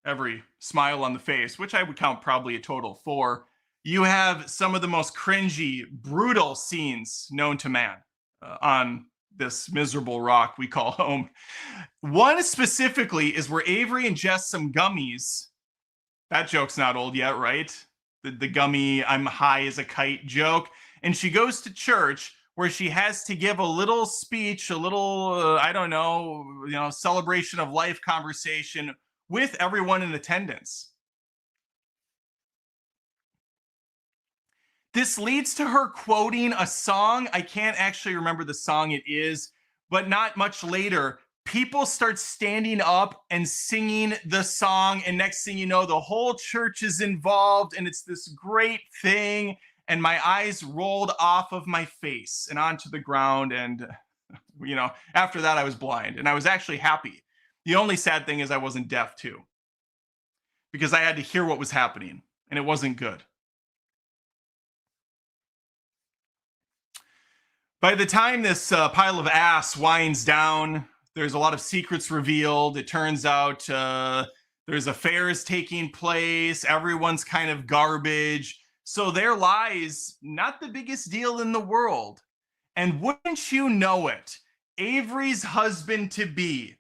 every smile on the face, which I would count probably a total of 4, you have some of the most cringy, brutal scenes known to man on this miserable rock we call home. One specifically is where Avery ingests some gummies. That joke's not old yet, right? The gummy, I'm high as a kite joke. And she goes to church where she has to give a little speech, a little, celebration of life conversation with everyone in attendance. This leads to her quoting a song. I can't actually remember the song it is, but not much later, people start standing up and singing the song. And next thing you know, the whole church is involved and it's this great thing. And my eyes rolled off of my face and onto the ground. And, after that, I was blind and I was actually happy. The only sad thing is I wasn't deaf too, because I had to hear what was happening and it wasn't good. By the time this pile of ass winds down, there's a lot of secrets revealed. It turns out there's affairs taking place. Everyone's kind of garbage. So their lies, not the biggest deal in the world. And wouldn't you know it, Avery's husband-to-be,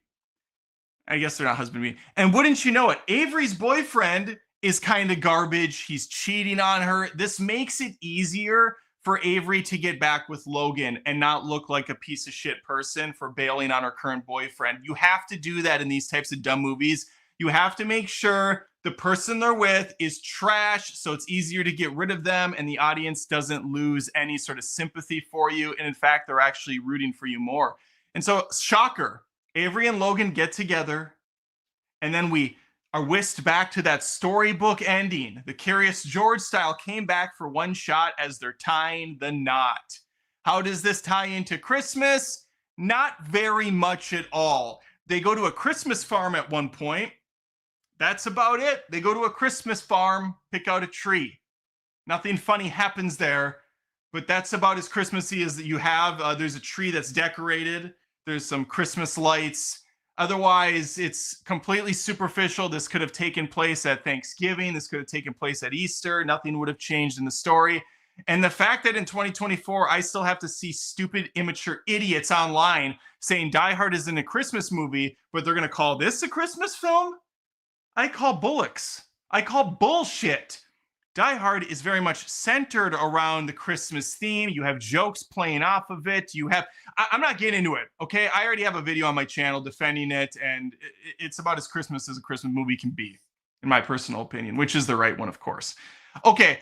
I guess they're not husband-to-be, and wouldn't you know it, Avery's boyfriend is kind of garbage. He's cheating on her. This makes it easier for Avery to get back with Logan and not look like a piece of shit person for bailing on her current boyfriend. You have to do that in these types of dumb movies. You have to make sure the person they're with is trash, so it's easier to get rid of them and the audience doesn't lose any sort of sympathy for you. And in fact, they're actually rooting for you more. And so, shocker, Avery and Logan get together, and then we are whisked back to that storybook ending. The Curious George style came back for one shot as they're tying the knot. How does this tie into Christmas? Not very much at all. They go to a Christmas farm at one point. That's about it. They go to a Christmas farm, pick out a tree. Nothing funny happens there, but that's about as Christmassy as you have. There's a tree that's decorated. There's some Christmas lights. Otherwise, it's completely superficial. This could have taken place at Thanksgiving. This could have taken place at Easter. Nothing would have changed in the story. And the fact that in 2024, I still have to see stupid, immature idiots online saying Die Hard isn't a Christmas movie, but they're going to call this a Christmas film? I call bullocks. I call bullshit. Die Hard is very much centered around the Christmas theme. You have jokes playing off of it. I'm not getting into it, okay? I already have a video on my channel defending it, and it's about as Christmas as a Christmas movie can be, in my personal opinion, which is the right one, of course. Okay,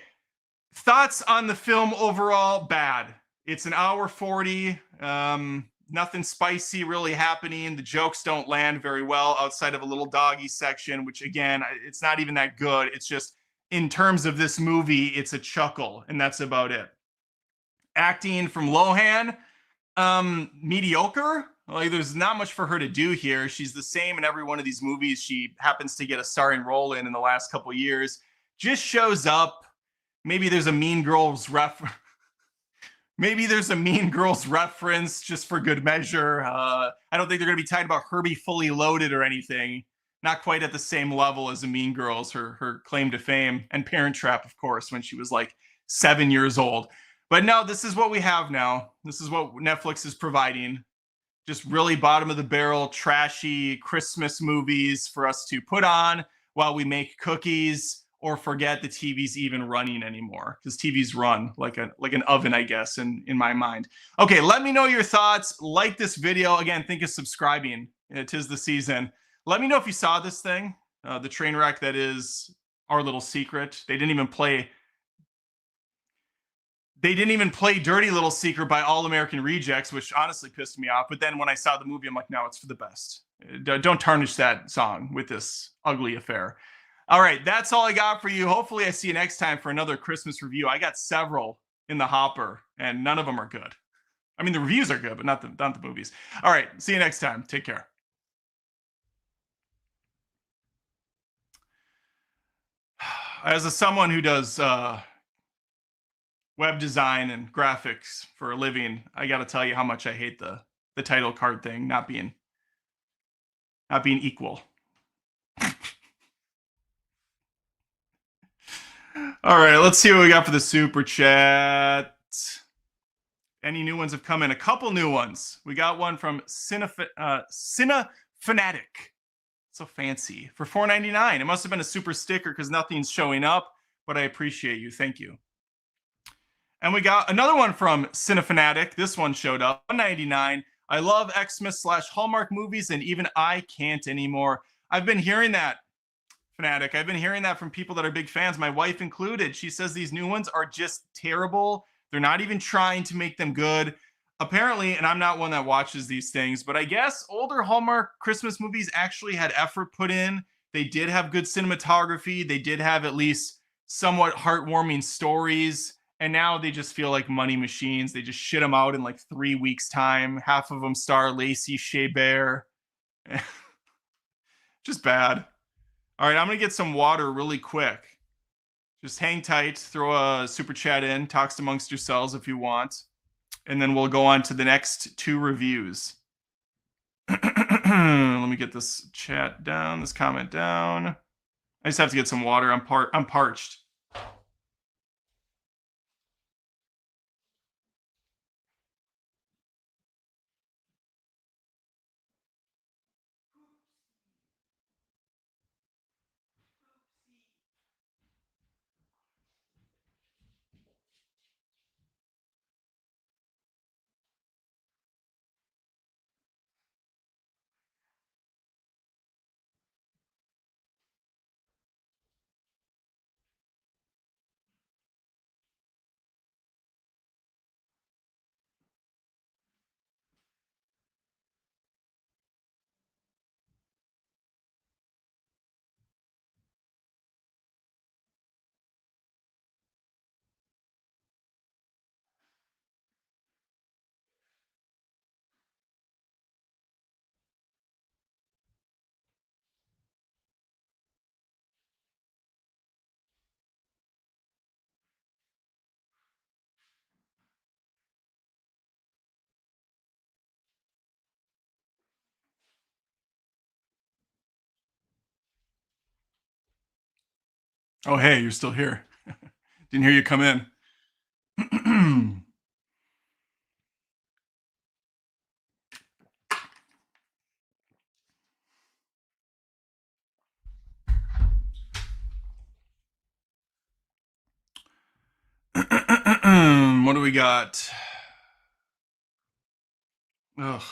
thoughts on the film overall? Bad. It's an hour 40. Nothing spicy really happening. The jokes don't land very well outside of a little doggy section, which again, it's not even that good. It's just, in terms of this movie, it's a chuckle, and that's about it. Acting from Lohan, mediocre. Like, there's not much for her to do here. She's the same in every one of these movies she happens to get a starring role in the last couple years. Just shows up. Maybe there's a Mean Girls Maybe there's a Mean Girls reference just for good measure. I don't think they're going to be talking about Herbie Fully Loaded or anything. Not quite at the same level as a Mean Girls, her claim to fame, and Parent Trap, of course, when she was like 7 years old. But no, this is what we have now. This is what Netflix is providing. Just really bottom of the barrel, trashy Christmas movies for us to put on while we make cookies or forget the TV's even running anymore, because TVs run like an oven, I guess, in my mind. Okay, let me know your thoughts. Like this video. Again, think of subscribing. It is the season. Let me know if you saw this thing, the train wreck that is Our Little Secret. They didn't even play Dirty Little Secret by All American Rejects, which honestly pissed me off. But then when I saw the movie, I'm like, no, it's for the best. Don't tarnish that song with this ugly affair. All right, that's all I got for you. Hopefully I see you next time for another Christmas review. I got several in the hopper, and none of them are good. I mean, the reviews are good, but not the movies. All right, see you next time. Take care. As someone who does web design and graphics for a living, I got to tell you how much I hate the title card thing not being equal. All right, let's see what we got for the super chat. Any new ones have come in? A couple new ones. We got one from Cinefanatic. So fancy. For $4.99. It must have been a super sticker because nothing's showing up, but I appreciate you. Thank you. And we got another one from Cinefanatic. This one showed up. $1.99. I love Xmas/Hallmark movies, and even I can't anymore. I've been hearing that, Fanatic. I've been hearing that from people that are big fans, my wife included. She says these new ones are just terrible. They're not even trying to make them good. Apparently, and I'm not one that watches these things, but I guess older Hallmark Christmas movies actually had effort put in. They did have good cinematography. They did have at least somewhat heartwarming stories. And now they just feel like money machines. They just shit them out in like 3 weeks' time. Half of them star Lacey Chabert. Just bad. All right, I'm going to get some water really quick. Just hang tight, throw a super chat in, talks amongst yourselves if you want. And then we'll go on to the next 2 reviews. Let me get this chat down, this comment down. I just have to get some water. I'm parched. Oh, hey, you're still here. Didn't hear you come in. What do we got? Ugh.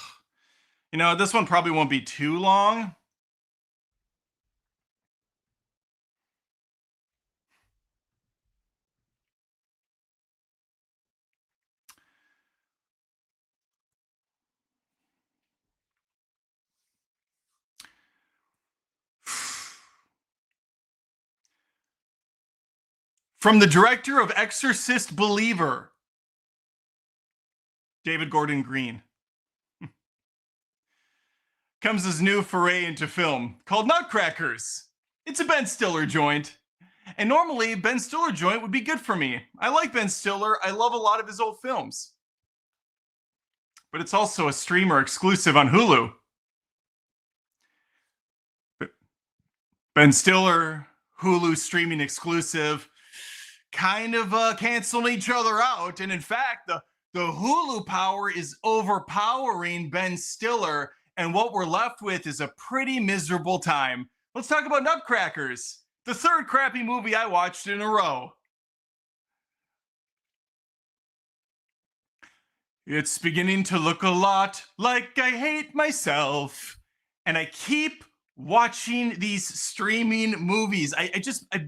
This one probably won't be too long. From the director of Exorcist Believer, David Gordon Green, comes his new foray into film called Nutcrackers. It's a Ben Stiller joint. And normally, Ben Stiller joint would be good for me. I like Ben Stiller. I love a lot of his old films. But it's also a streamer exclusive on Hulu. Ben Stiller, Hulu streaming exclusive, kind of canceling each other out. And in fact, the Hulu power is overpowering Ben Stiller. And what we're left with is a pretty miserable time. Let's talk about Nutcrackers, the third crappy movie I watched in a row. It's beginning to look a lot like I hate myself. And I keep watching these streaming movies. I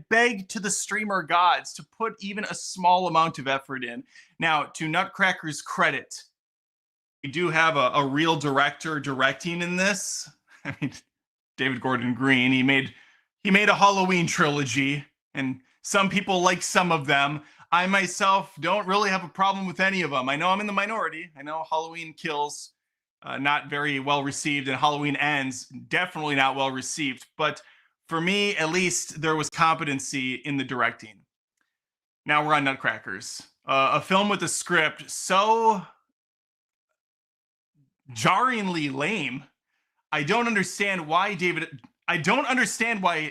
beg to the streamer gods to put even a small amount of effort in. Now, to Nutcracker's credit, we do have a real director directing in this. I mean, David Gordon Green. He made a Halloween trilogy, and some people like some of them. I myself don't really have a problem with any of them. I know I'm in the minority. I know Halloween Kills, not very well received, and Halloween Ends, definitely not well received. But for me, at least, there was competency in the directing. Now we're on Nutcrackers, a film with a script so jarringly lame. I don't understand why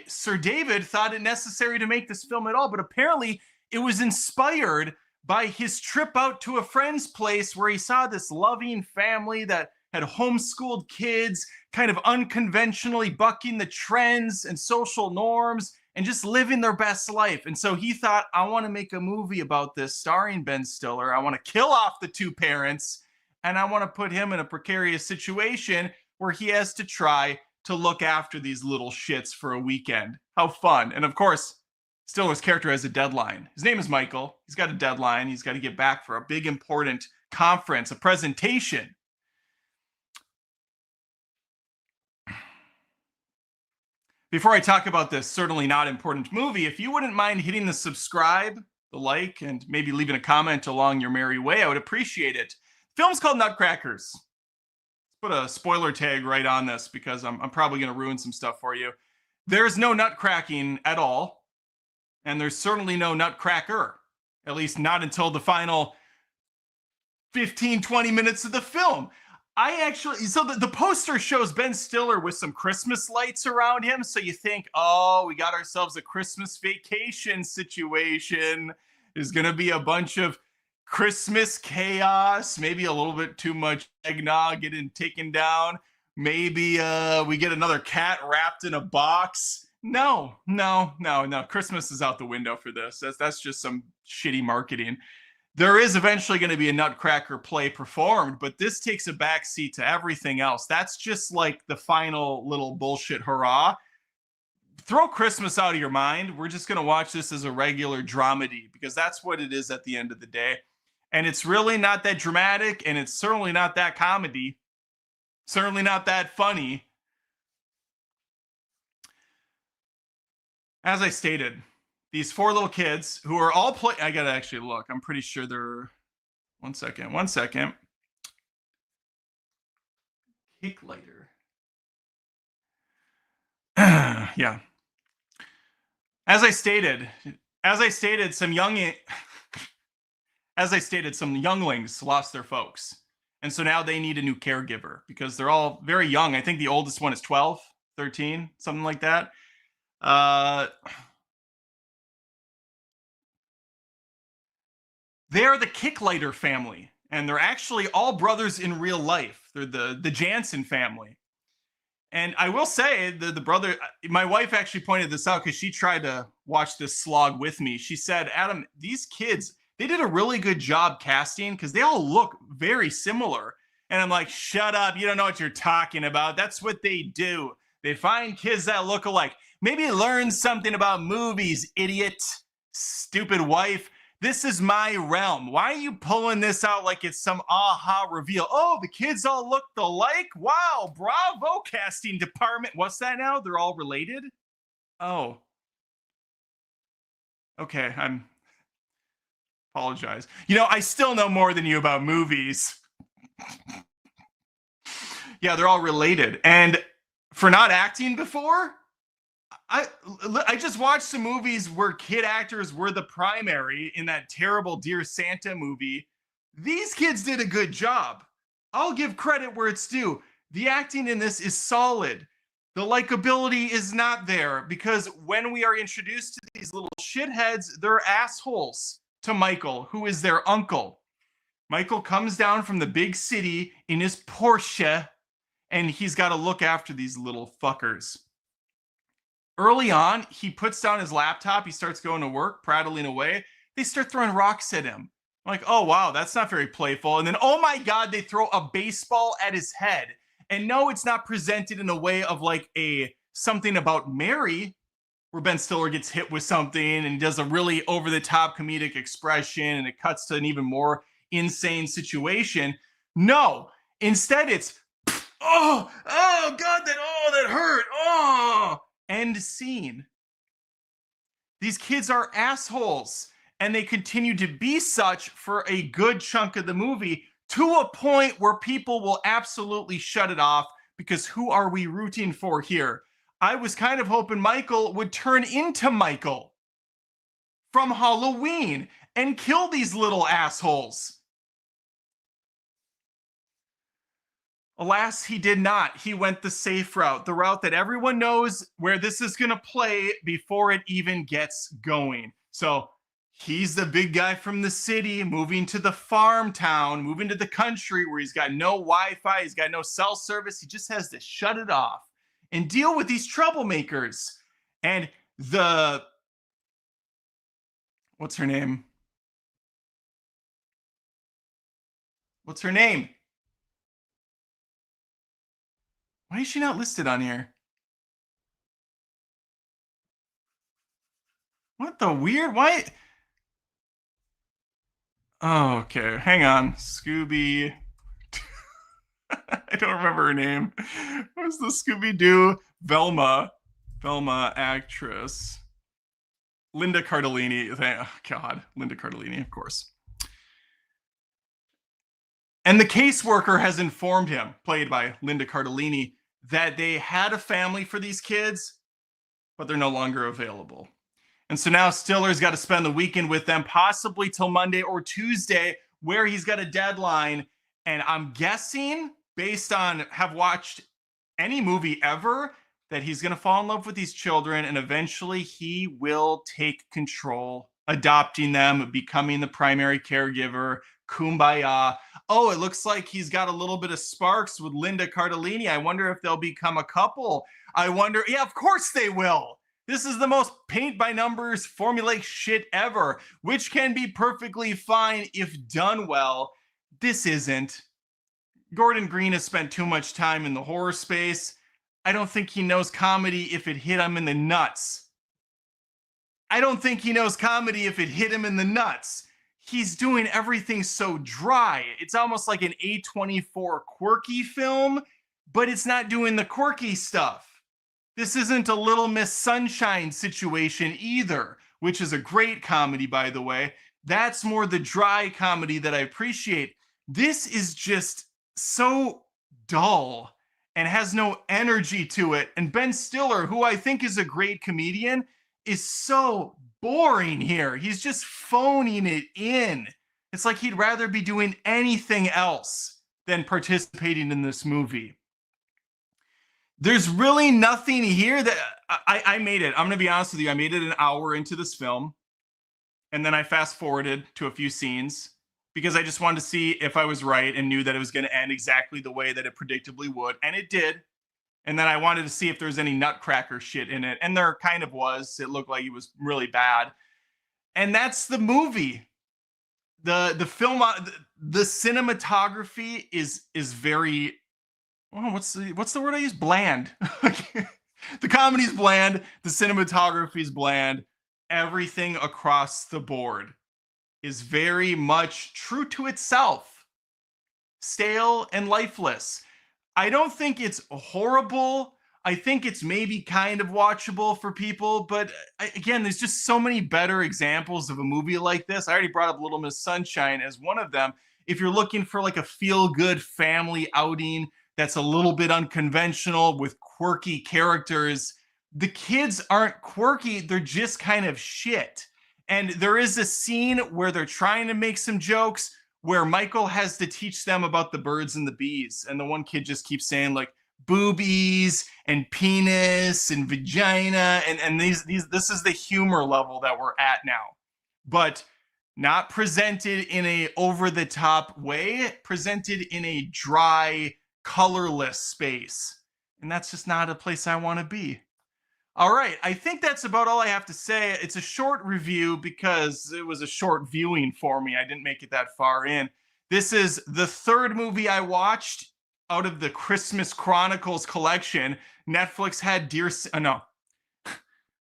Sir David thought it necessary to make this film at all, but apparently it was inspired by his trip out to a friend's place where he saw this loving family that had homeschooled kids, kind of unconventionally bucking the trends and social norms and just living their best life. And so he thought, I want to make a movie about this starring Ben Stiller. I want to kill off the two parents, and I want to put him in a precarious situation where he has to try to look after these little shits for a weekend. How fun. And of course, Stiller's character has a deadline. His name is Michael. He's got a deadline. He's got to get back for a big, important conference, a presentation. Before I talk about this certainly not important movie, if you wouldn't mind hitting the subscribe, the like, and maybe leaving a comment along your merry way, I would appreciate it. The film's called Nutcrackers. Let's put a spoiler tag right on this because I'm probably going to ruin some stuff for you. There's no nutcracking at all. And there's certainly no nutcracker, at least not until the final 15, 20 minutes of the film. The poster shows Ben Stiller with some Christmas lights around him. So you think, oh, we got ourselves a Christmas vacation situation. There's going to be a bunch of Christmas chaos, maybe a little bit too much eggnog getting taken down. Maybe we get another cat wrapped in a box. No. Christmas is out the window for this. That's just some shitty marketing. There is eventually going to be a Nutcracker play performed, but this takes a backseat to everything else. That's just like the final little bullshit hurrah. Throw Christmas out of your mind. We're just going to watch this as a regular dramedy because that's what it is at the end of the day. And it's really not that dramatic, and it's certainly not that comedy. Certainly not that funny. As I stated, these four little kids who are all I gotta actually look. I'm pretty sure they're. One second. Cake lighter. Yeah. As I stated, some younglings lost their folks. And so now they need a new caregiver because they're all very young. I think the oldest one is 12, 13, something like that. They are the Kicklighter family, and they're actually all brothers in real life. They're the Jansen family. And I will say the brother, my wife actually pointed this out because she tried to watch this slog with me. She said, Adam, these kids, they did a really good job casting because they all look very similar. And I'm like, shut up. You don't know what you're talking about. That's what they do. They find kids that look alike. Maybe learn something about movies, idiot. Stupid wife. This is my realm. Why are you pulling this out like it's some aha reveal? Oh, the kids all look alike? Wow, bravo, casting department. What's that now? They're all related? Oh, okay. I'm apologize. You know, I still know more than you about movies. Yeah, they're all related. And for not acting before, I I just watched some movies where kid actors were the primary in that terrible Dear Santa movie. These kids did a good job. I'll give credit where it's due. The acting in this is solid. The likability is not there because when we are introduced to these little shitheads, they're assholes to Michael, who is their uncle. Michael comes down from the big city in his Porsche and he's got to look after these little fuckers. Early on, he puts down his laptop. He starts going to work, prattling away. They start throwing rocks at him. I'm like, oh, wow, that's not very playful. And then, oh, my God, they throw a baseball at his head. And no, it's not presented in a way of like something about Mary, where Ben Stiller gets hit with something and he does a really over-the-top comedic expression and it cuts to an even more insane situation. No, instead it's, oh, God, that hurt. Oh. End scene. These kids are assholes, and they continue to be such for a good chunk of the movie to a point where people will absolutely shut it off because who are we rooting for here? I was kind of hoping Michael would turn into Michael from Halloween and kill these little assholes. Alas, he did not. He went the safe route, the route that everyone knows where this is going to play before it even gets going. So he's the big guy from the city moving to the farm town, moving to the country where he's got no Wi-Fi, he's got no cell service. He just has to shut it off and deal with these troublemakers. And what's her name? What's her name? Why is she not listed on here? What the weird? Why? Oh, okay. Hang on. Scooby. I don't remember her name. What's the Scooby-Doo? Velma actress. Linda Cardellini. Oh, God. Linda Cardellini, of course. And the caseworker has informed him, played by Linda Cardellini, that they had a family for these kids, but they're no longer available. And so now Stiller's got to spend the weekend with them, possibly till Monday or Tuesday, where he's got a deadline. And I'm guessing, based on have watched any movie ever, that he's going to fall in love with these children and eventually he will take control, adopting them, becoming the primary caregiver, kumbaya. Oh, it looks like he's got a little bit of sparks with Linda Cardellini. I wonder if they'll become a couple. I wonder, yeah, of course they will. This is the most paint by numbers formulaic shit ever, which can be perfectly fine if done well. This isn't. Gordon Green has spent too much time in the horror space. I don't think he knows comedy if it hit him in the nuts. I don't think he knows comedy if it hit him in the nuts. He's doing everything so dry. It's almost like an A24 quirky film, but it's not doing the quirky stuff. This isn't a Little Miss Sunshine situation either, which is a great comedy, by the way. That's more the dry comedy that I appreciate. This is just so dull and has no energy to it. And Ben Stiller, who I think is a great comedian, is so boring here. He's just phoning it in. It's like he'd rather be doing anything else than participating in this movie. There's really nothing here that I made it. I'm going to be honest with you. I made it an hour into this film. and then I fast forwarded to a few scenes because I just wanted to see if I was right and knew that it was going to end exactly the way that it predictably would, and it did. And then I wanted to see if there's any Nutcracker shit in it, and there kind of was. It looked like it was really bad, and that's the movie. The film, the cinematography is very, oh, what's the word I use? Bland. The comedy's bland. The cinematography's bland. Everything across the board is very much true to itself, stale and lifeless. I don't think it's horrible. I think it's maybe kind of watchable for people, but again, there's just so many better examples of a movie like this. I already brought up Little Miss Sunshine as one of them. If you're looking for like a feel-good family outing that's a little bit unconventional with quirky characters, the kids aren't quirky, they're just kind of shit. And there is a scene where they're trying to make some jokes where Michael has to teach them about the birds and the bees. And the one kid just keeps saying like boobies and penis and vagina. And this is the humor level that we're at now. But not presented in a over the top way, presented in a dry, colorless space. And that's just not a place I want to be. All right, I think that's about all I have to say. It's a short review because it was a short viewing for me. I didn't make it that far in. This is the third movie I watched out of the Christmas Chronicles collection. Netflix had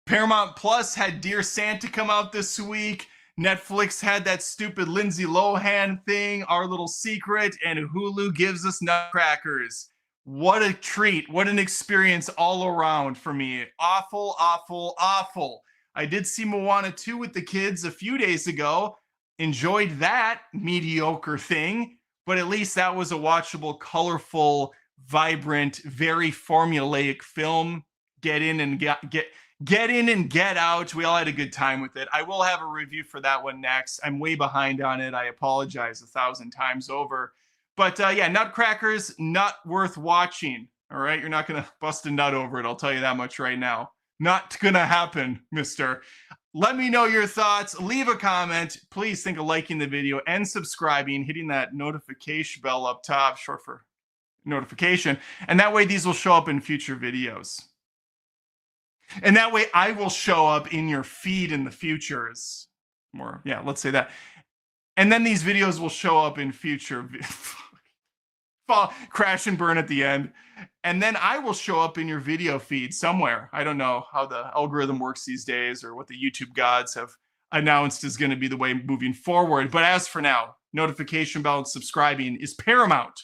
Paramount Plus had Dear Santa come out this week. Netflix had that stupid Lindsay Lohan thing, Our Little Secret, and Hulu gives us Nutcrackers. What a treat. What an experience all around for me. Awful, awful, awful. I did see Moana 2 with the kids a few days ago. Enjoyed that mediocre thing, but at least that was a watchable, colorful, vibrant, very formulaic film. Get in and get out. We all had a good time with it. I will have a review for that one next. I'm way behind on it. I apologize 1,000 times over. But yeah, Nutcrackers, not worth watching. All right, you're not going to bust a nut over it. I'll tell you that much right now. Not going to happen, mister. Let me know your thoughts. Leave a comment. Please think of liking the video and subscribing, hitting that notification bell up top, short for notification. And that way these will show up in future videos. And that way I will show up in your feed in the futures. More, yeah, let's say that. And then these videos will show up in future fall, crash and burn at the end. And then I will show up in your video feed somewhere. I don't know how the algorithm works these days or what the YouTube gods have announced is going to be the way moving forward. But as for now, notification bell and subscribing is paramount.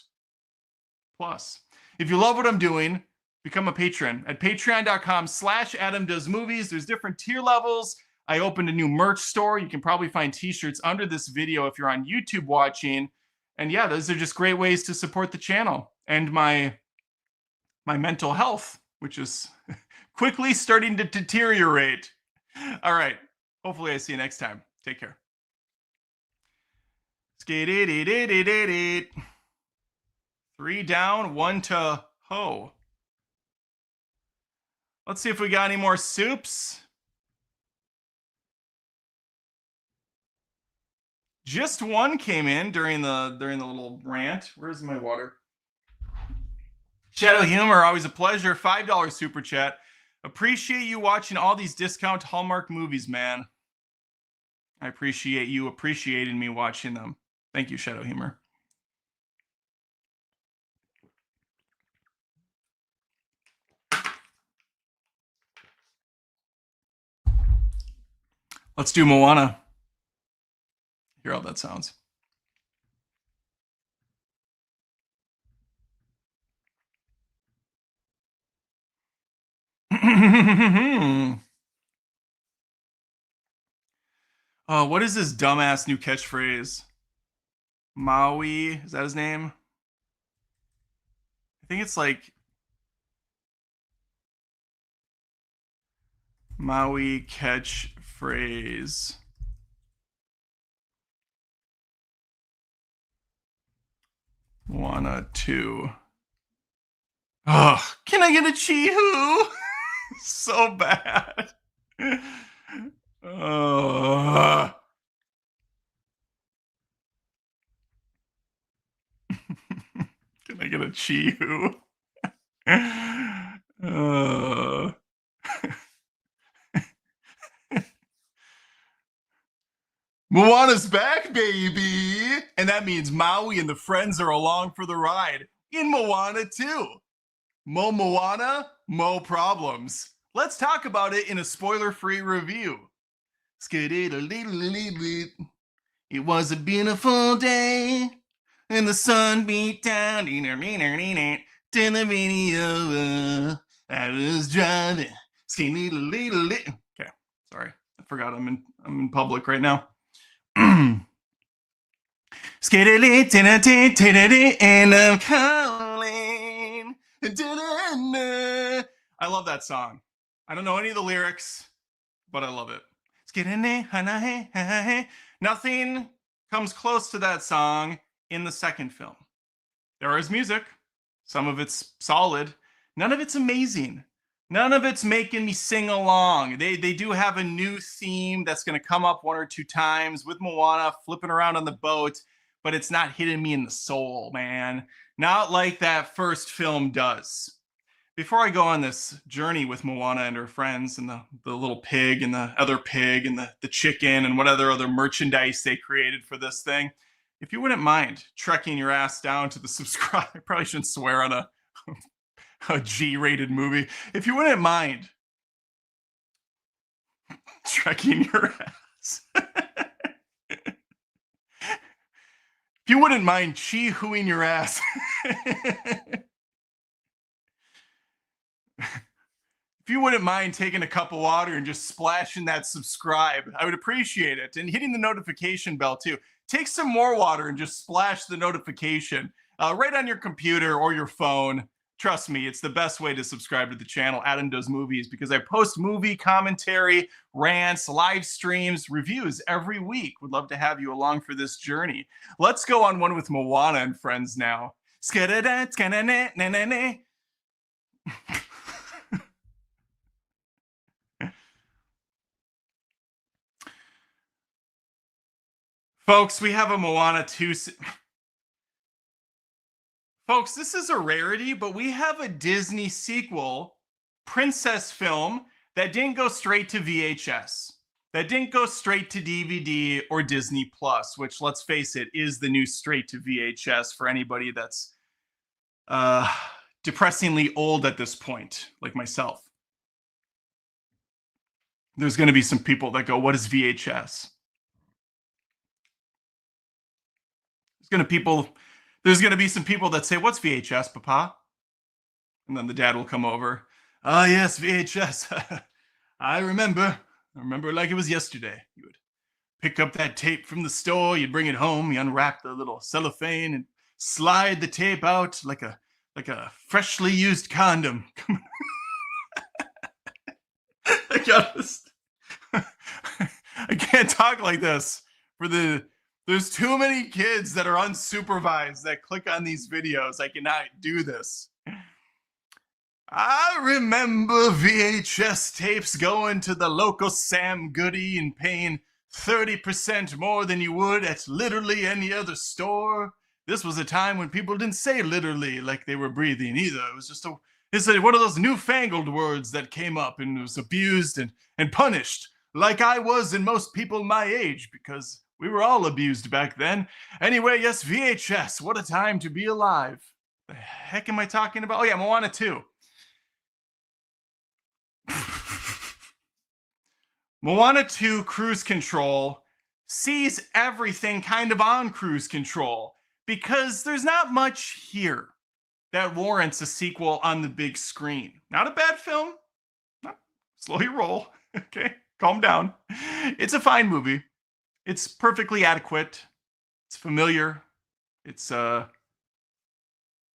Plus, if you love what I'm doing, become a patron at patreon.com/AdamDoesMovies. There's different tier levels. I opened a new merch store. You can probably find t-shirts under this video if you're on YouTube watching. And yeah, those are just great ways to support the channel and my mental health, which is quickly starting to deteriorate. All right. Hopefully I see you next time. Take care. Skate-it-it-it-it-it. 3 down, 1 to ho. Let's see if we got any more soups. Just one came in during the little rant. Where's my water? Shadow Humor, always a pleasure. $5 super chat. Appreciate you watching all these discount Hallmark movies, man. I appreciate you appreciating me watching them. Thank you, Shadow Humor. Let's do Moana. Hear how that sounds. What is this dumbass new catchphrase? Maui, is that his name? I think it's like Maui catchphrase. Moana 2. Oh, can I get a Chihu? So bad. get a Chi-Hu? uh, Moana's back, baby! And that means Maui and the friends are along for the ride. In Moana too. Mo Moana, mo problems. Let's talk about it in a spoiler-free review. It was a beautiful day, and the sun beat down to the video. I was driving. Okay, sorry, I forgot I'm in public right now. And I'm calling. I love that song. I don't know any of the lyrics, but I love it. Nothing comes close to that song in the second film. There is music. Some of it's solid. None of it's amazing. None of it's making me sing along. They do have a new theme that's going to come up one or two times with Moana flipping around on the boat, but it's not hitting me in the soul, man. Not like that first film does. Before I go on this journey with Moana and her friends and the little pig and the other pig and the chicken and what other merchandise they created for this thing, if you wouldn't mind trekking your ass down to the subscribe, I probably shouldn't swear on a G-rated movie. If you wouldn't mind trekking your ass. If you wouldn't mind Chi-Huing your ass. If you wouldn't mind taking a cup of water and just splashing that subscribe, I would appreciate it. And hitting the notification bell too. Take some more water and just splash the notification right on your computer or your phone. Trust me, it's the best way to subscribe to the channel, Adam Does Movies, because I post movie commentary, rants, live streams, reviews every week. Would love to have you along for this journey. Let's go on one with Moana and friends now. Folks, we have a Moana 2. Folks, this is a rarity, but we have a Disney sequel, princess film, that didn't go straight to VHS. That didn't go straight to DVD or Disney Plus, which, let's face it, is the new straight to VHS for anybody that's depressingly old at this point, like myself. There's going to be some people that go, what is VHS? There's going to be some people that say, what's VHS, Papa? And then the dad will come over. Ah, yes, VHS. I remember like it was yesterday. You would pick up that tape from the store, you'd bring it home, you unwrap the little cellophane and slide the tape out like a freshly used condom. I can't talk like this there's too many kids that are unsupervised that click on these videos. I cannot do this. I remember VHS tapes going to the local Sam Goody and paying 30% more than you would at literally any other store. This was a time when people didn't say literally like they were breathing either. It was just it's one of those newfangled words that came up and was abused and punished, like I was and most people my age, because we were all abused back then. Anyway, yes, VHS. What a time to be alive. The heck am I talking about? Oh, yeah, Moana 2. Moana 2 Cruise Control sees everything kind of on cruise control because there's not much here that warrants a sequel on the big screen. Not a bad film. Slow your roll. Okay, calm down. It's a fine movie. It's perfectly adequate. It's familiar. It's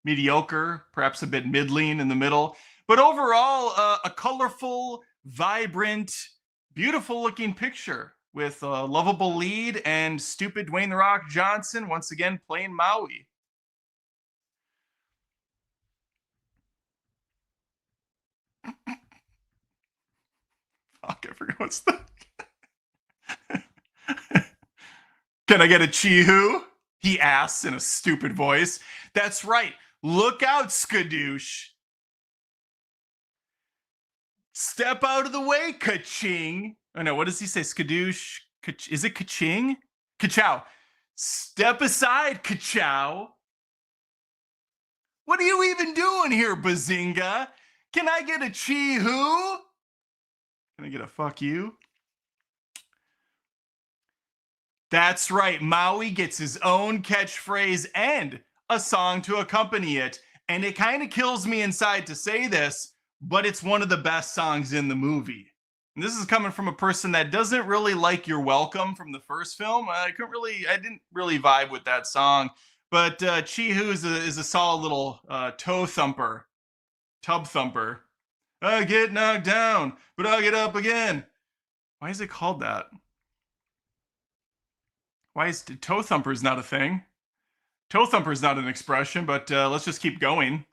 mediocre, perhaps a bit middling in the middle. But overall, a colorful, vibrant, beautiful-looking picture with a lovable lead and stupid Dwayne "The Rock" Johnson once again playing Maui. Fuck, I forgot what's that. Can I get a Chi-Hu? He asks in a stupid voice. That's right. Look out, skadoosh. Step out of the way, ka-ching. Oh no, what does he say? Skadoosh? Is it ka-ching? Ka-chow. Step aside, ka-chow. What are you even doing here, Bazinga? Can I get a chee-hoo? Can I get a fuck you? That's right, Maui gets his own catchphrase and a song to accompany it. And it kind of kills me inside to say this, but it's one of the best songs in the movie. And this is coming from a person that doesn't really like You're Welcome from the first film. I didn't really vibe with that song. But Chi-Hoo is a solid little toe thumper, tub thumper. I get knocked down, but I'll get up again. Why is it called that? Why is toe thumper is not a thing? Toe thumper is not an expression, but let's just keep going.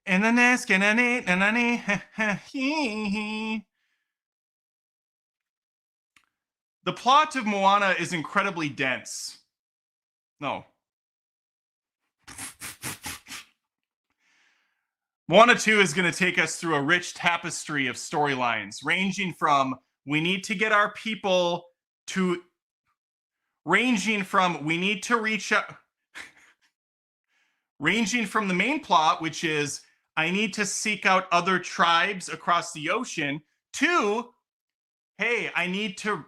And then ask and the plot of Moana is incredibly dense. No. Moana 2 is going to take us through a rich tapestry of storylines, ranging from we need to get our people to ranging from we need to reach out ranging from the main plot, which is I need to seek out other tribes across the ocean, to hey, I need to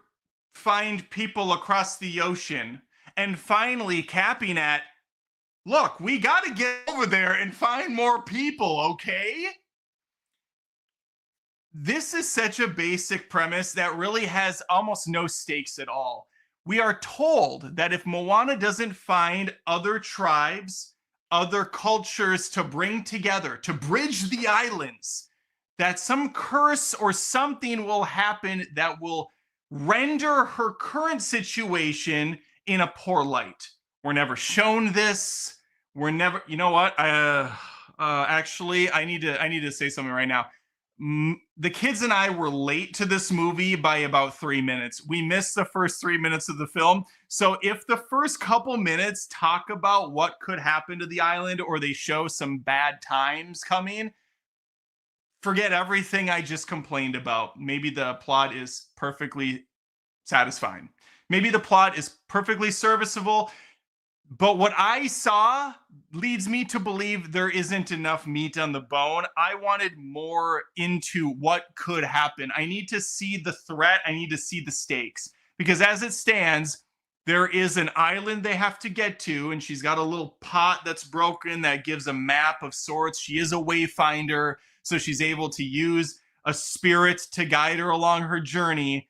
find people across the ocean, and finally capping at look, we got to get over there and find more people, okay? This is such a basic premise that really has almost no stakes at all. We are told that if Moana doesn't find other tribes, other cultures to bring together, to bridge the islands, that some curse or something will happen that will render her current situation in a poor light. We're never shown this. We're never, you know what? Actually, I need to say something right now. The kids and I were late to this movie by about 3 minutes. We missed the first 3 minutes of the film. So if the first couple minutes talk about what could happen to the island or they show some bad times coming, forget everything I just complained about. Maybe the plot is perfectly satisfying. Maybe the plot is perfectly serviceable. But what I saw leads me to believe there isn't enough meat on the bone. I wanted more into what could happen. I need to see the threat. I need to see the stakes. Because as it stands, there is an island they have to get to, and she's got a little pot that's broken that gives a map of sorts. She is a wayfinder, so she's able to use a spirit to guide her along her journey.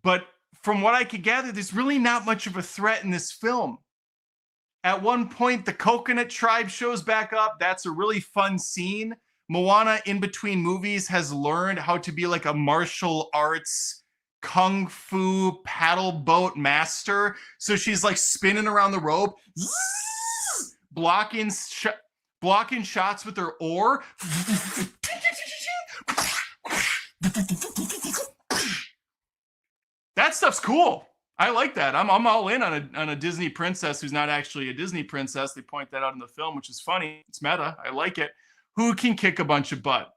But from what I could gather, there's really not much of a threat in this film. At one point, the coconut tribe shows back up. That's a really fun scene. Moana, in between movies, has learned how to be like a martial arts, kung fu paddle boat master. So she's like spinning around the rope, blocking shots with her oar. That stuff's cool. I like that. I'm all in on a Disney princess who's not actually a Disney princess. They point that out in the film, which is funny. It's meta. I like it. Who can kick a bunch of butt?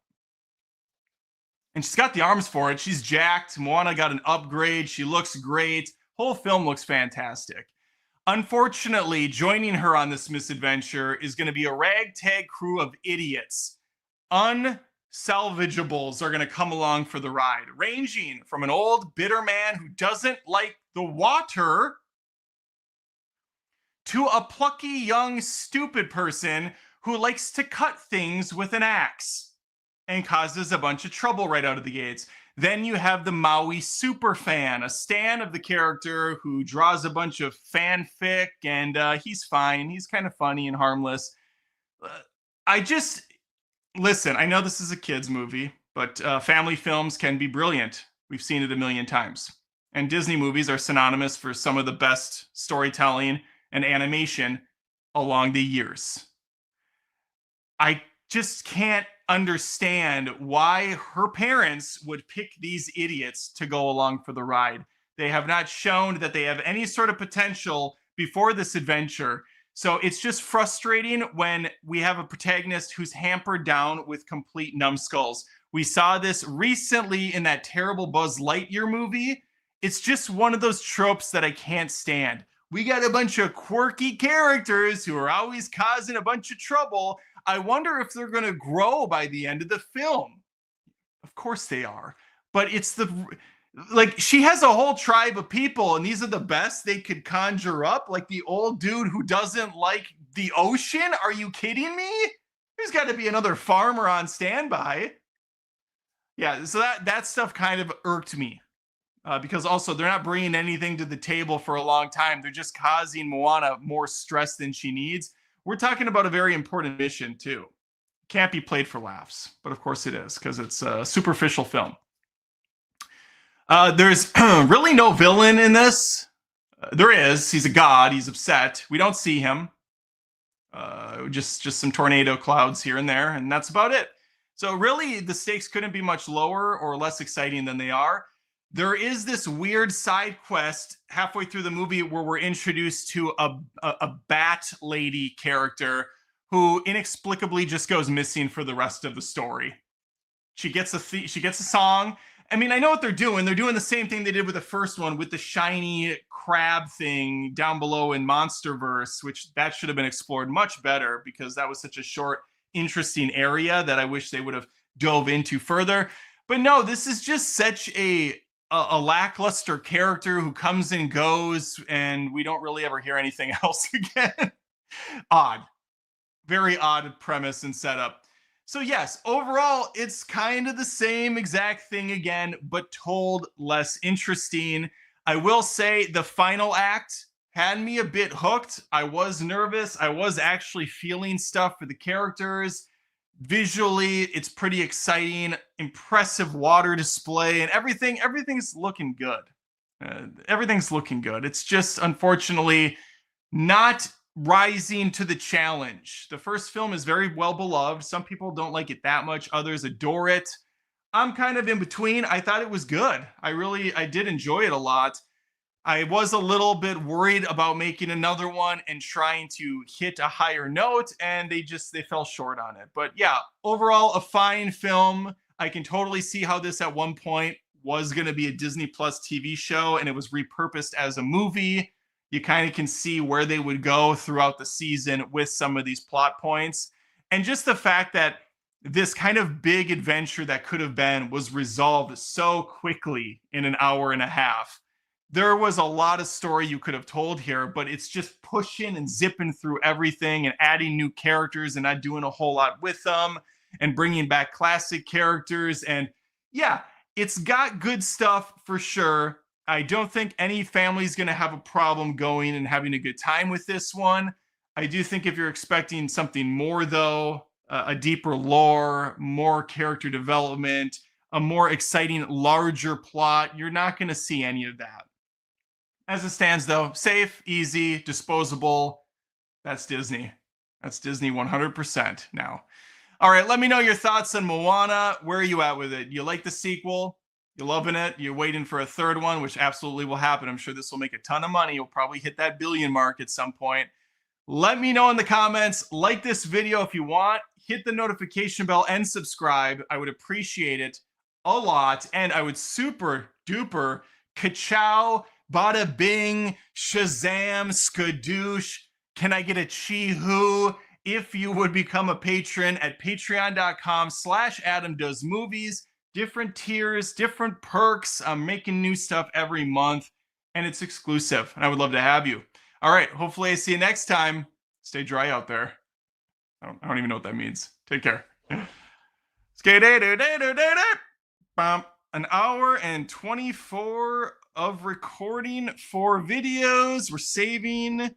And she's got the arms for it. She's jacked. Moana got an upgrade. She looks great. Whole film looks fantastic. Unfortunately, joining her on this misadventure is going to be a ragtag crew of idiots. Unsalvageables are going to come along for the ride, ranging from an old bitter man who doesn't like the water to a plucky young stupid person who likes to cut things with an axe and causes a bunch of trouble right out of the gates. Then you have the Maui super fan, a stan of the character who draws a bunch of fanfic, and he's fine. He's kind of funny and harmless. Listen, I know this is a kid's movie, but family films can be brilliant. We've seen it a million times. And Disney movies are synonymous for some of the best storytelling and animation along the years. I just can't understand why her parents would pick these idiots to go along for the ride. They have not shown that they have any sort of potential before this adventure. So it's just frustrating when we have a protagonist who's hampered down with complete numbskulls. We saw this recently in that terrible Buzz Lightyear movie. It's just one of those tropes that I can't stand. We got a bunch of quirky characters who are always causing a bunch of trouble. I wonder if they're going to grow by the end of the film. Of course they are. But it's the like she has a whole tribe of people and these are the best they could conjure up, like the old dude who doesn't like the ocean. Are you kidding me? There's got to be another farmer on standby. Yeah, so that stuff kind of irked me. Because also they're not bringing anything to the table for a long time. They're just causing Moana more stress than she needs. We're talking about a very important mission too. Can't be played for laughs, but of course it is because it's a superficial film. There's really no villain in this. There is. He's a god. He's upset. We don't see him. Just some tornado clouds here and there, and that's about it. So really, the stakes couldn't be much lower or less exciting than they are. There is this weird side quest halfway through the movie where we're introduced to a bat lady character who inexplicably just goes missing for the rest of the story. She gets a song. I mean, I know what they're doing. They're doing the same thing they did with the first one with the shiny crab thing down below in Monsterverse, which that should have been explored much better because that was such a short, interesting area that I wish they would have dove into further. But no, this is just such a lackluster character who comes and goes, and we don't really ever hear anything else again. Odd. Very odd premise and setup. So yes, overall, it's kind of the same exact thing again, but told less interesting. I will say the final act had me a bit hooked. I was nervous. I was actually feeling stuff for the characters. Visually, it's pretty exciting, impressive water display, and everything's looking good. Everything's looking good. It's just unfortunately not rising to the challenge. The first film is very well beloved. Some people don't like it that much, others adore it. I'm kind of in between. I thought it was good. I did enjoy it a lot. I was a little bit worried about making another one and trying to hit a higher note, and they fell short on it. But yeah, overall, a fine film. I can totally see how this at one point was going to be a Disney Plus TV show, and it was repurposed as a movie. You kind of can see where they would go throughout the season with some of these plot points. And just the fact that this kind of big adventure that could have been was resolved so quickly in an hour and a half. There was a lot of story you could have told here, but it's just pushing and zipping through everything and adding new characters and not doing a whole lot with them and bringing back classic characters. And yeah, it's got good stuff for sure. I don't think any family is going to have a problem going and having a good time with this one. I do think if you're expecting something more, though, a deeper lore, more character development, a more exciting, larger plot, you're not going to see any of that. As it stands, though, safe, easy, disposable. That's Disney. That's Disney 100% now. All right, let me know your thoughts on Moana. Where are you at with it? You like the sequel? You loving it? You're waiting for a third one, which absolutely will happen. I'm sure this will make a ton of money. You'll probably hit that billion mark at some point. Let me know in the comments. Like this video if you want. Hit the notification bell and subscribe. I would appreciate it a lot. And I would super duper ka-chow, bada bing, shazam, skadoosh. Can I get a chee-hoo? If you would become a patron at patreon.com/AdamDoesMovies. Different tiers, different perks. I'm making new stuff every month, and it's exclusive, and I would love to have you. All right, hopefully I see you next time. Stay dry out there. I don't even know what that means. Take care. An hour and 24 of recording for videos. We're saving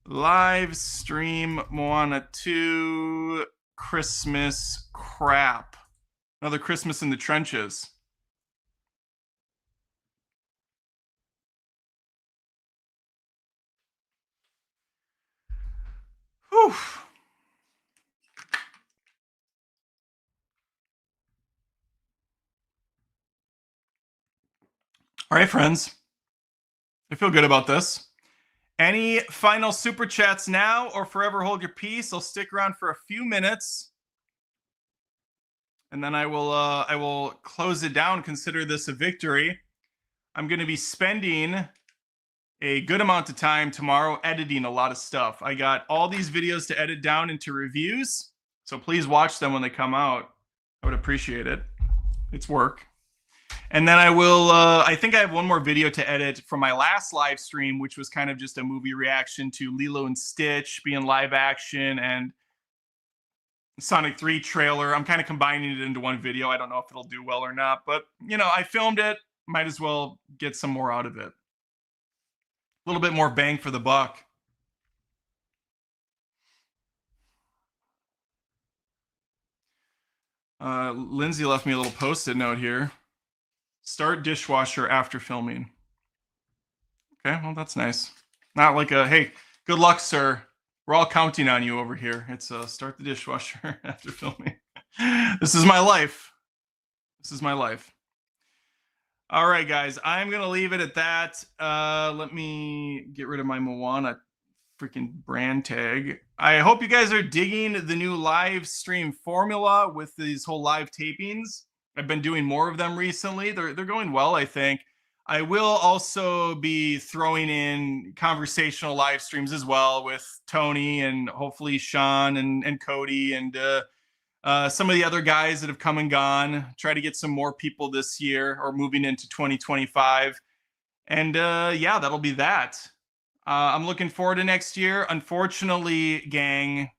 live stream Moana 2 Christmas crap. Another Christmas in the trenches. Whew. All right, friends. I feel good about this. Any final super chats now or forever hold your peace? I'll stick around for a few minutes. And then I will close it down. Consider this a victory. I'm going to be spending a good amount of time tomorrow editing a lot of stuff. I got all these videos to edit down into reviews, so please watch them when they come out. I would appreciate it. It's work. And then I think I have one more video to edit from my last live stream, which was kind of just a movie reaction to Lilo and Stitch being live action and Sonic 3 trailer. I'm kind of combining it into one video. I don't know if it'll do well or not, but you know, I filmed it. Might as well get some more out of it. A little bit more bang for the buck. Lindsay left me a little post-it note here. Start dishwasher after filming. Okay, well, that's nice. Not like a, hey, good luck, sir. We're all counting on you over here. It's start the dishwasher after filming. This is my life. This is my life. All right, guys, I'm going to leave it at that. Let me get rid of my Moana freaking brand tag. I hope you guys are digging the new live stream formula with these whole live tapings. I've been doing more of them recently. They're going well, I think. I will also be throwing in conversational live streams as well with Tony and hopefully Sean and Cody and some of the other guys that have come and gone. Try to get some more people this year or moving into 2025. And yeah, that'll be that. I'm looking forward to next year. Unfortunately, gang,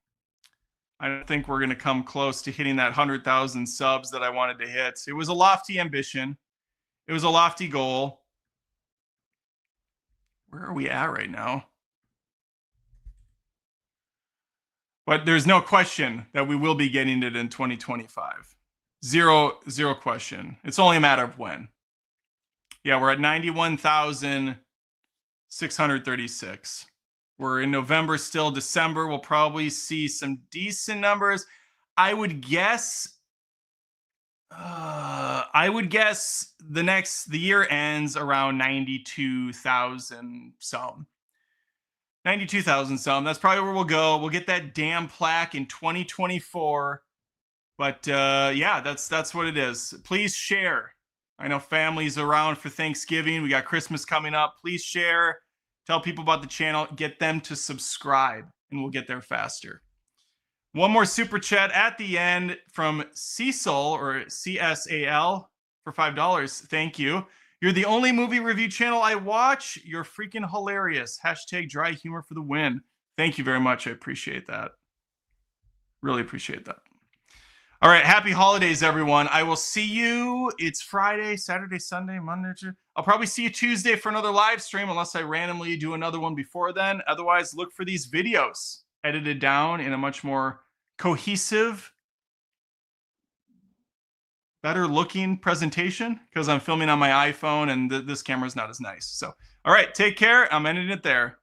I don't think we're going to come close to hitting that 100,000 subs that I wanted to hit. It was a lofty ambition. It was a lofty goal. Where are we at right now? But there's no question that we will be getting it in 2025. Zero question. It's only a matter of when. Yeah, we're at 91,636. We're in November still. December, we'll probably see some decent numbers. I would guess the year ends around 92,000 some. 92,000 some. That's probably where we'll go. We'll get that damn plaque in 2024. But yeah, that's what it is. Please share. I know family's around for Thanksgiving. We got Christmas coming up. Please share. Tell people about the channel. Get them to subscribe, and we'll get there faster. One more super chat at the end from Cecil, or CSAL, for $5. Thank you. You're the only movie review channel I watch. You're freaking hilarious. Hashtag dry humor for the win. Thank you very much. I appreciate that. Really appreciate that. All right. Happy holidays, everyone. I will see you. It's Friday, Saturday, Sunday, Monday. I'll probably see you Tuesday for another live stream unless I randomly do another one before then. Otherwise, look for these videos edited down in a much more cohesive, better looking presentation because I'm filming on my iPhone and this camera's not as nice. So, all right. Take care. I'm ending it there.